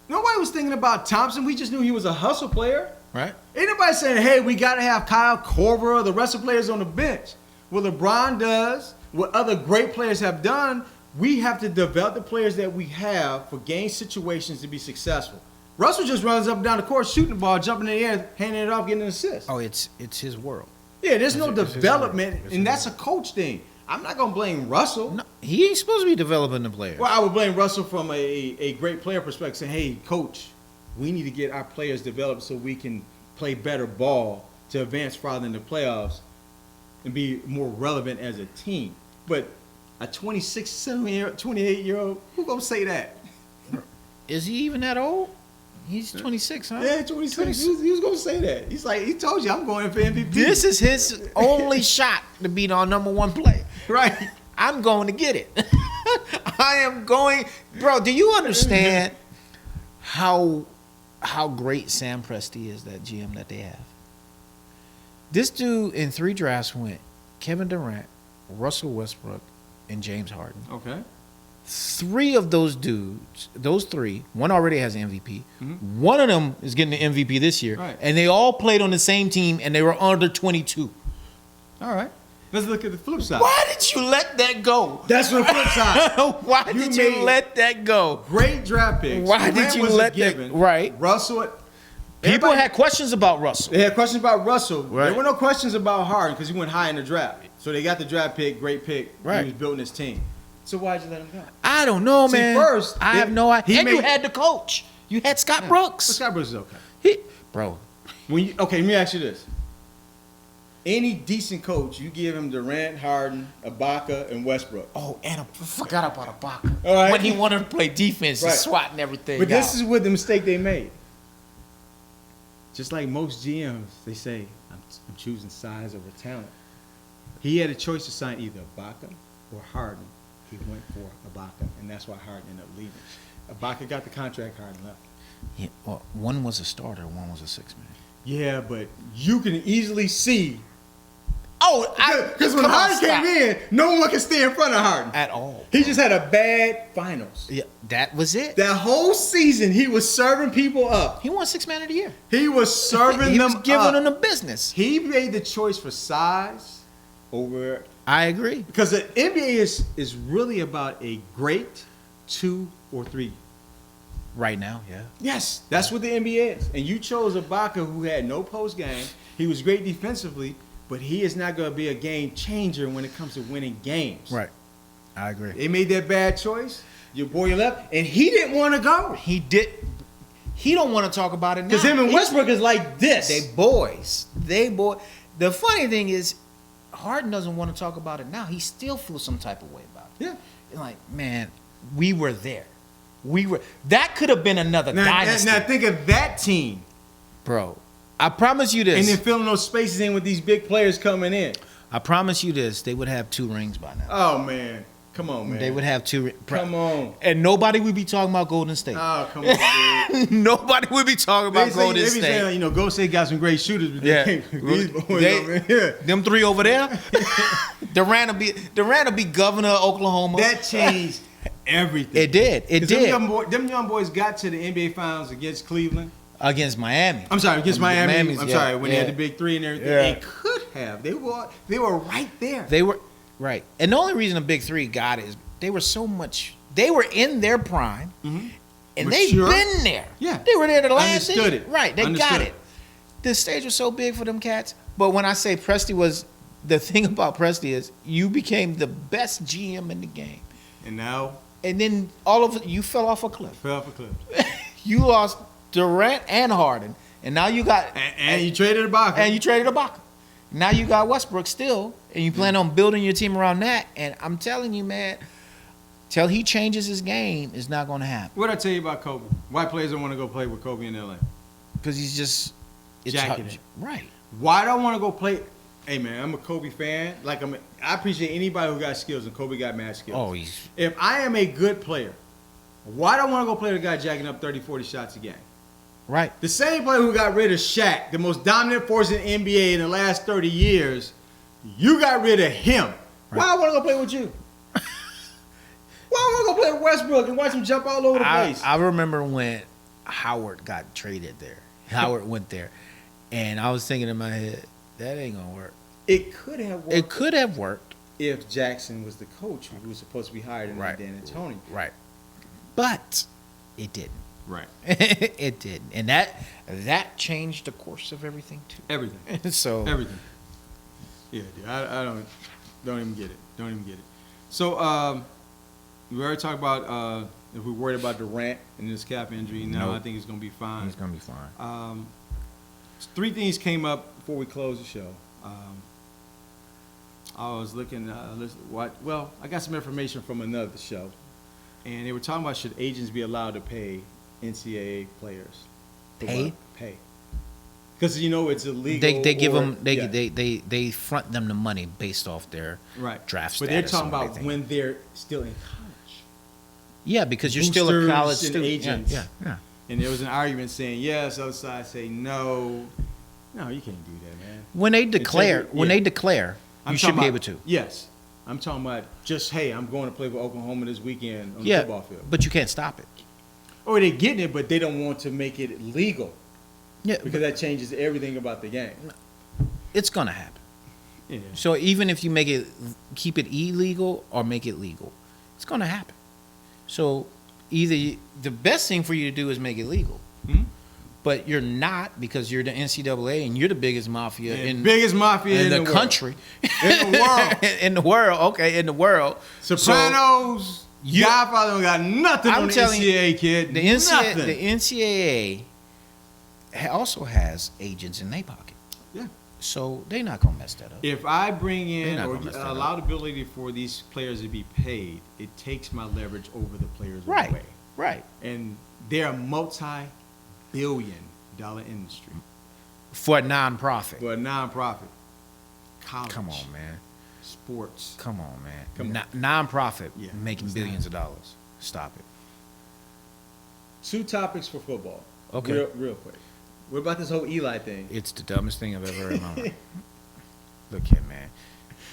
Nobody was thinking about Thompson. We just knew he was a hustle player. Right. Anybody saying, hey, we got to have Kyle Korver or the rest of the players on the bench? What LeBron does, what other great players have done, we have to develop the players that we have for game situations to be successful. Russell just runs up and down the court, shooting the ball, jumping in the air, handing it off, getting an assist. Oh, it's his world. Yeah, there's no It's his development, world. It's and his that's a coach thing. I'm not going to blame Russell. No, he ain't supposed to be developing the players. Well, I would blame Russell from a great player perspective, saying, hey, coach, we need to get our players developed so we can play better ball to advance farther in the playoffs and be more relevant as a team. But a 26, 28-year-old, who going to say that? Is he even that old? He's 26, huh? Yeah, 26. He was going to say that. He's like, he told you, I'm going for MVP. This is his only shot to beat our number one player. right. I'm going to get it. I am going. Bro, do you understand how great Sam Presti is, that GM that they have? This dude in 3 drafts went Kevin Durant, Russell Westbrook, and James Harden. Okay. 3 of those dudes, those 3, one already has an MVP. Mm-hmm. One of them is getting the MVP this year. Right. And they all played on the same team, and they were under 22. All right. Let's look at the flip side. Why did you let that go? That's the flip side. Why You did you made- let that go? Great draft picks. Why did Durant you was a let that- given. right. Russell. People everybody- had questions about Russell. They had questions about Russell. Right. There were no questions about Harden because he went high in the draft. So they got the draft pick, great pick. Right. He was building his team. So why'd you let him go? I don't know, See, man. first, I have no idea. he And you made- had the coach. You had Scott But Brooks. Scott Brooks is okay. Bro, Okay, let me ask you this. Any decent coach, you give him Durant, Harden, Ibaka, and Westbrook. oh, and I forgot about Ibaka. All right. When he wanted to play defense, Right. and swatting everything But this out. is what the mistake they made. Just like most GMs, they say, I'm choosing size over talent. He had a choice to sign either Ibaka or Harden. He went for Ibaka, and that's why Harden ended up leaving. Ibaka got the contract, Harden left. Yeah, well, one was a starter, one was a 6-man. Yeah, but you can easily see. Oh, Because when Harden came in, no one could stay in front of Harden. at all. He just had a bad finals. Yeah, that was it. That whole season, he was serving people up. He won 6-man of the year. He was serving He them was giving up. them the business. He made the choice for size over I agree. because the NBA is really about a great 2 or 3. Right now, yeah. Yes, that's what the NBA is. And you chose Ibaka, who had no post game. He was great defensively, but he is not going to be a game changer when it comes to winning games. Right. I agree. They made that bad choice. Your boy left, and he didn't want to go He did. He don't want to talk about it now. because him and He- Westbrook is like this. They boys. The funny thing is, Harden doesn't want to talk about it now. He still feels some type of way about it. yeah. Like, man, we were there. That could have been another dynasty. Now think of that team, Bro, I promise you and this. then filling those spaces in with these big players coming in. I promise you this. They would have 2 rings by now. Oh man, Come on, man. They would have two. Come on. And nobody would be talking about Golden State. Oh, come on, dude. Nobody would be talking about Golden They be State. saying, Golden State got some great shooters, but Yeah. these boys over here. Them three over there. Durant will be governor of Oklahoma. That changed everything. It did. It 'Cause did. Them young boys got to the NBA Finals against Cleveland. Against Miami. I'm sorry, against Miami. Miami's, I'm yeah, sorry, when they had yeah. the big three and everything. Yeah. They could have. They were right there. They were right. And the only reason the big three got it is they were in their prime. Mhm. And Mature. they've been there. Yeah. They were there the last Understood year. it. Right. They Understood got it. it. The stage was so big for them cats. But when I say Presti was the thing about Presti is you became the best GM in the game. And now, And then all of it, you fell off a cliff. fell off a cliff. You lost Durant and Harden. And now you got And you traded Ibaka. and you traded Ibaka. Now you got Westbrook still, and you plan on building your team around that. And I'm telling you, man, till he changes his game, it's not going to happen What'd I tell you about Kobe? Why players don't want to go play with Kobe in LA? because he's just Jacking hard- it. right. Why do I want to go play? Hey man, I'm a Kobe fan. I appreciate anybody who got skills, and Kobe got mad skills. Oh, he's If I am a good player, why do I want to go play with a guy jacking up 30, 40 shots a game? right. The same player who got rid of Shaq, the most dominant force in the NBA in the last 30 years, you got rid of him. Why I want to go play with you? Why I want to go play with Westbrook and watch him jump all over the place? I remember when Howard got traded there. Howard went there, and I was thinking in my head, that ain't gonna work. It could have worked It could have worked, if Jackson was the coach who was supposed to be hired in Right. Dan Antonio. right? But it didn't. Right. It didn't, and that changed the course of everything too. Everything. So Everything. Yeah, dude. I don't even get it. Don't even get it. So we already talked about if we're worried about Durant and this calf injury. No, Nope. I think it's gonna be fine. it's gonna be fine. Three things came up before we closed the show. I was looking, I got some information from another show, and they were talking about should agents be allowed to pay NCAA players? for Pay? work? Pay. Because it's illegal. They give or- them yeah. they front them the money based off their right. draft But they're status talking and about everything. when they're still in college. Yeah, because you're still a Boosters college and student. agents. Yeah. And there was an argument saying yes, other side say no. No, you can't do that, man. When they declare, Yeah. you should be able to. Yes. I'm talking about just, hey, I'm going to play for Oklahoma this weekend on the Yeah, football field. but you can't stop it. Or they're getting it, but they don't want to make it legal Yeah, because that changes everything about the game. it's gonna happen. Yeah. So even if you keep it illegal or make it legal, it's gonna happen. So either the best thing for you to do is make it legal, Hmm? but you're not because you're the NCAA and you're the biggest mafia in biggest mafia in in the world. country, In the world. in the world. Okay, in the world. Sopranos, you- Godfather don't got nothing I'm on the telling you, NCAA, kid. The NCAA, Nothing. the NCAA also has agents in their pocket, Yeah. so they're not gonna mess that up. If I bring They're in not or gonna mess that allow the ability for these players to be paid, it takes my leverage over the players Right, away. right. And they're a multi-billion-dollar industry For a nonprofit. for a nonprofit. College, Come on, man. sports. Come on, man. Come on. Nonprofit Yeah, making it's billions of dollars. Stop it. Two topics for football. Okay. Real quick. What about this whole Eli thing? It's the dumbest thing I've ever heard in my life. Look here, man.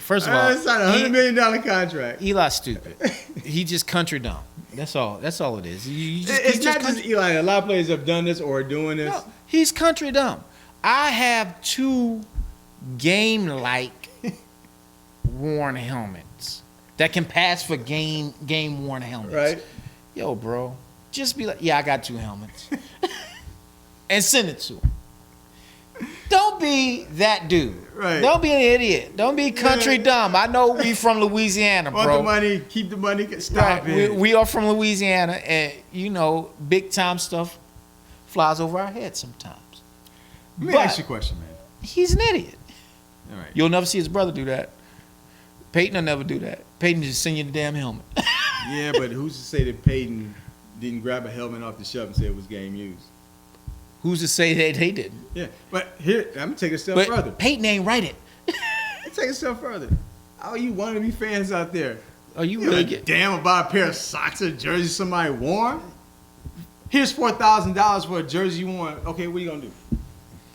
First of all, It's not a $100 million contract. Eli's stupid. He just country dumb. That's all. That's all it is. It's he's not country- just Eli. A lot of players have done this or are doing this. No, he's country dumb. I have two game-like worn helmets that can pass for game-worn helmets. Right? Yo, bro, just be like, yeah, I got two helmets. And send it to him. Don't be that dude. Right. Don't be an idiot. Don't be country Yeah. dumb. I know we from Louisiana, Want the bro. money, keep the money, stop Right. it. We are from Louisiana, and big time stuff flies over our heads sometimes. Let me But ask you a question, man. he's an idiot. All right. You'll never see his brother do that. Peyton will never do that. Peyton just send you the damn helmet. Yeah, but who's to say that Peyton didn't grab a helmet off the shelf and say it was game used? Who's to say that they didn't? Yeah, but here, I'm going to take it a step But further. Peyton ain't write it. Let's take it a step further. All you wannabe fans out there, Are you You really give a get? damn about a pair of socks or jersey somebody worn? Here's $4,000 for a jersey you want. Okay, what are you gonna do?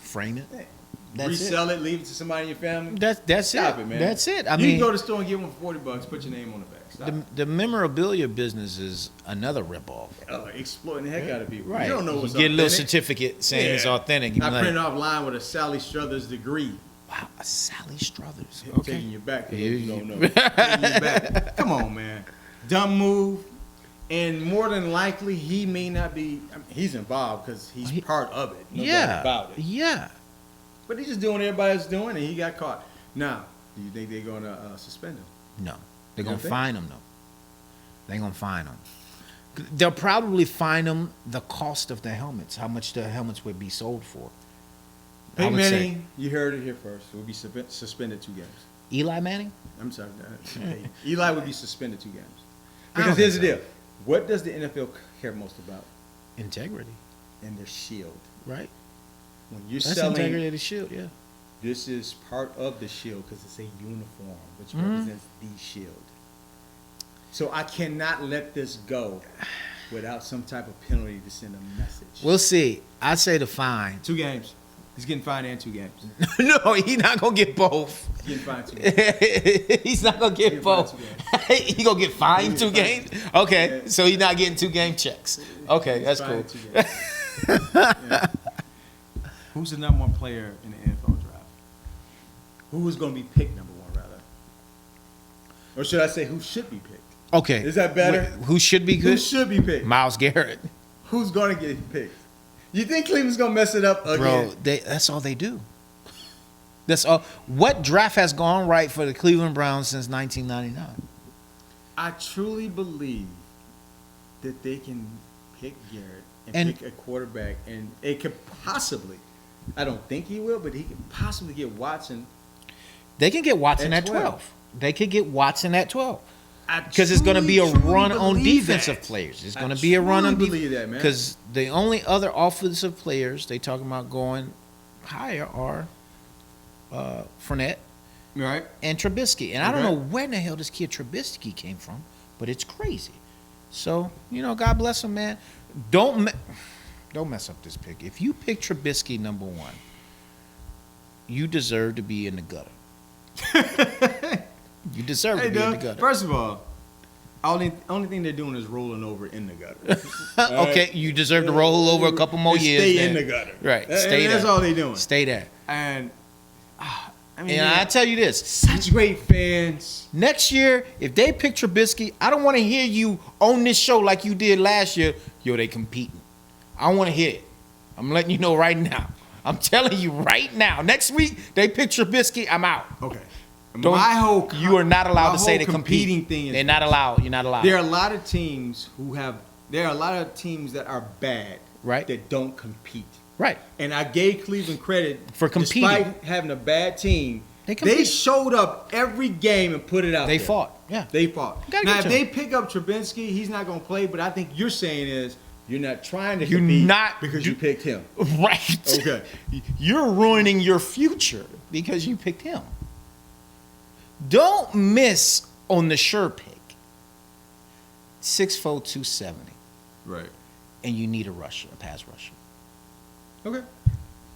Frame it. That's Resell it, leave it to somebody in your family? That's Stop it. it, man. That's it. I you mean, can go to the store and get one for $40, put your name on the back. Stop. the memorabilia business is another ripoff. Exploiting the heck out of people. Right. You don't know what's you get a little authentic. certificate saying it's Yeah. authentic. You I be printed like, off line with a Sally Struthers degree. wow, a Sally Struthers. Taking you back. For Yeah, those who you- don't know. Taking you back. Come on, man. Dumb move. And more than likely, he may not be. I mean, he's involved because he's part of it. No doubt about it. Yeah. But he's just doing what everybody else doing, and he got caught. Now, do you think they're going to suspend him? No, they're You gonna don't think? fine them though. They're gonna fine them. They'll probably fine them the cost of the helmets, how much the helmets would be sold for. I Peyton would say- Manning, you heard it here first. Will be suspended 2 games. Eli Manning. I'm sorry. Eli would be suspended 2 games. I don't Because here's the think deal. What does the NFL care most about? Integrity, And their shield. right? When you're That's selling, integrity of the shield. Yeah. this is part of the shield because it's a uniform, which Mm-hmm. represents the shield. So I cannot let this go without some type of penalty to send a message. We'll see. I say the fine. 2 games. He's getting fined and 2 games. No, he's not gonna get both. He's getting fined 2 games. He's not gonna get He'll both. get He gonna get fined He'll 2 get games. fined. Okay, Yeah. so he's not getting 2 game checks. Okay, that's cool. Fined 2 games. Yeah. Who's the number 1 player in the NFL draft? Who is going to be picked number 1, rather? Or should I say who should be picked? Okay, Is that better? Who should be Who good? should be picked? Miles Garrett, Who's going to get picked? You think Cleveland's going to mess it up again? bro. That's all they do. That's all. What draft has gone right for the Cleveland Browns since 1999? I truly believe that they can pick Garrett and And- pick a quarterback, and it could possibly, I don't think he will, but he could possibly get Watson. They can get Watson At at 12. 12. They could get Watson at 12. I Because it's going to be a truly run on believe defensive that. players. It's I going to be a run on truly believe that, man. Because the only other offensive players they talking about going higher are Fournette Right? and Trubisky. And I don't Right. know where in the hell this kid Trubisky came from, but it's crazy. So, God bless him, man. Don't mess up this pick. If you pick Trubisky number 1, you deserve to be in the gutter. You deserve Hey, to be in the dude, gutter. first of all, only thing they're doing is rolling over in the gutter. All Okay, you deserve to roll over a couple more Just years. Stay then. in the gutter. Right, And stay that's there. all they're doing. Stay there. And, I mean, And I tell you this, such great fans. next year, if they pick Trubisky, I don't want to hear you on this show like you did last year. Yo, they competing. I don't want to hear it. I'm letting you know right now. I'm telling you right now. Next week, they pick Trubisky, I'm out. Okay. Don't- my whole you are not allowed my to say whole they competing compete. thing is They're not allowed. You're not allowed. there are a lot of teams there are a lot of teams that are bad, Right. that don't compete. Right. And I gave Cleveland credit For competing. despite having a bad team. They They compete. showed up every game and put it out They there. fought. Yeah. They fought. Gotta Now, get if to they him. pick up Trubinsky, he's not going to play. But I think you're saying is you're not trying to You're compete not- because you picked him. Right. Okay. You're ruining your future because you picked him. Don't miss on the sure pick. 6'4", 270. Right. And you need a rusher, a pass rusher. Okay.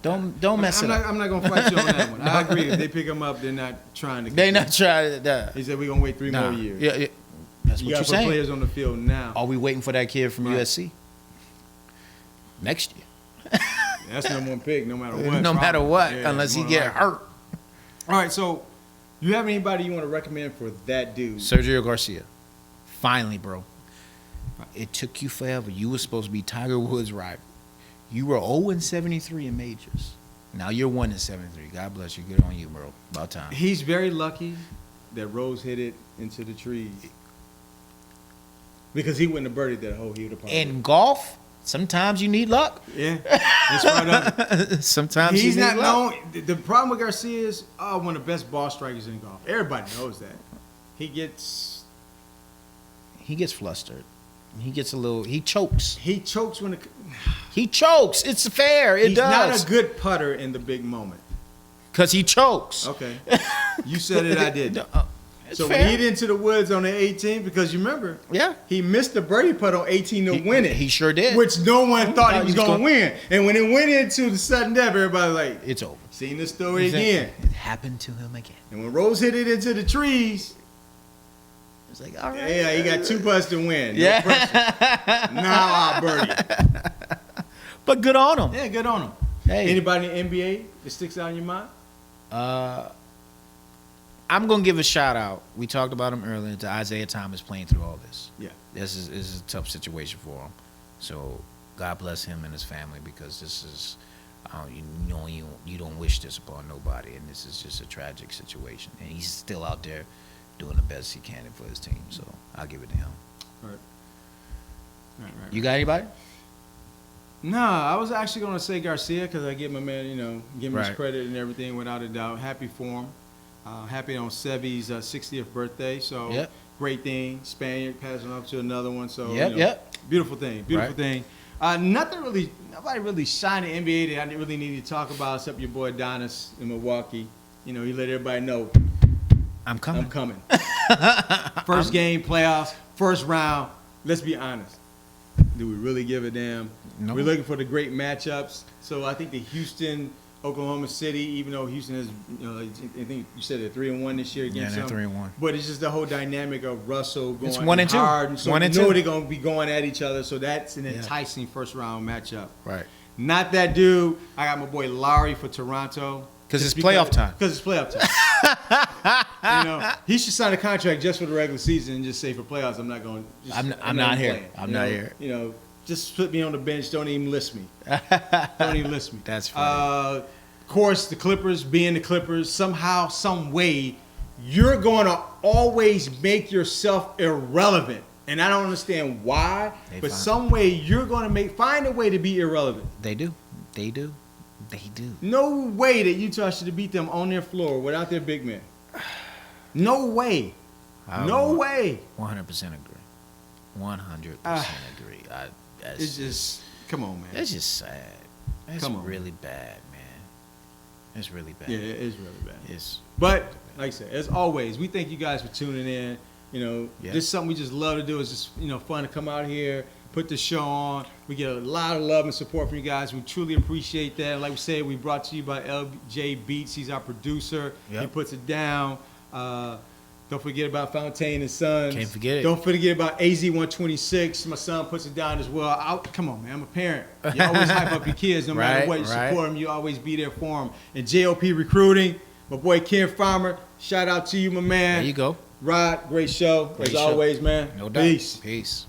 Don't mess I'm it not, up. I'm not going to fight you on that one. I agree. If they pick him up, they're not trying to They compete. not trying to. He said we're going to wait 3 Nah. more years. Yeah, that's You what got you're to put saying. players on the field now. Are we waiting for that kid from Right. USC? Next year. That's number 1 pick, no matter what. No matter what, Yeah, unless he more get likely. hurt. All right, so you have anybody you want to recommend for that dude? Sergio Garcia. Finally, bro. It took you forever. You were supposed to be Tiger Woods' rival. You were 0-73 in majors. Now you're 1-73. God bless you. Good on you, bro. About time. He's very lucky that Rose hit it into the trees. Because he wouldn't have birdied that hole. He would have probably. In golf, sometimes you need luck. Yeah, that's right up. Sometimes He's you need not luck. known. The problem with Garcia is one of the best ball strikers in golf. Everybody knows that. He gets flustered. He gets a little. He chokes. when He chokes. It's fair. It he's does. not a good putter in the big moment. Because he chokes. Okay, you said it. I did. So fair. when he hit into the woods on the 18th, because you remember, Yeah. he missed the birdie putt on 18 to win it. He sure did. Which no one thought he was going to win. And when it went into the sudden death, everybody was like, It's over. seen this story again. It happened to him again. And when Rose hit it into the trees, It's like, all right. yeah, he got 2 putts to win. No Yeah. pressure. Now I birdie. But good on him. Yeah, good on him. Hey. Anybody in the NBA that sticks out in your mind? I'm gonna give a shout out. We talked about him earlier to Isaiah Thomas playing through all this. Yeah. This is a tough situation for him. So God bless him and his family, because this is, you don't wish this upon nobody, and this is just a tragic situation. And he's still out there doing the best he can for his team. So I'll give it to him. Right. You got anybody? Nah, I was actually going to say Garcia because I give my man, give him his Right. credit and everything without a doubt. Happy for him. Happy on Sevy's 60th birthday. So Yep. great thing. Spaniard passing off to another one. So Yep. beautiful thing. Beautiful Right. thing. Nobody really shined the NBA that I really need to talk about except your boy Adonis in Milwaukee. He let everybody know I'm coming. I'm coming. First game, playoffs, first round. Let's be honest. Do we really give a damn? No. We're looking for the great matchups. So I think the Houston, Oklahoma City, even though Houston is, I think you said they're 3-1 this year against they're them. 3-1. But it's just the whole dynamic of Russell going It's 1-2. hard. And so 1-2. we know they're going to be going at each other. So that's an Yeah. enticing first round matchup. Right. Not that dude. I got my boy Lowry for Toronto. 'Cause Just it's playoff time. Because it's playoff time. He should sign a contract just for the regular season and just say for playoffs, I'm not going. I'm not here. playing. I'm not here. Just put me on the bench. Don't even list me. Don't even list me. That's funny. Of course, the Clippers being the Clippers, somehow, some way, you're going to always make yourself irrelevant. And I don't understand why, but some way you're going to find a way to be irrelevant. They do. They do. They do. No way that Utah should have beat them on their floor without their big man. No way. No way. 100% agree. 100% agree. It's just, come on, man. It's just sad. It's Come on, really bad, man. It's really bad. Yeah, it is really bad. It's But like I said, as always, we thank you guys for tuning in. Yeah. This is something we just love to do. It's just fun to come out here, put the show on. We get a lot of love and support from you guys. We truly appreciate that. Like we said, we brought to you by LJ Beats. He's our producer. Yep. He puts it down. Don't forget about Fontaine and Sons. Can't forget it. Don't forget about AZ126. My son puts it down as well. Come on, man. I'm a parent. You always hype up your kids no matter Right, what. You right. support them. You always be there for them. And JLP Recruiting, my boy Ken Farmer. Shout out to you, my man. There you go. Rod, great show. Great as show. always, man. No doubt. Peace. Peace.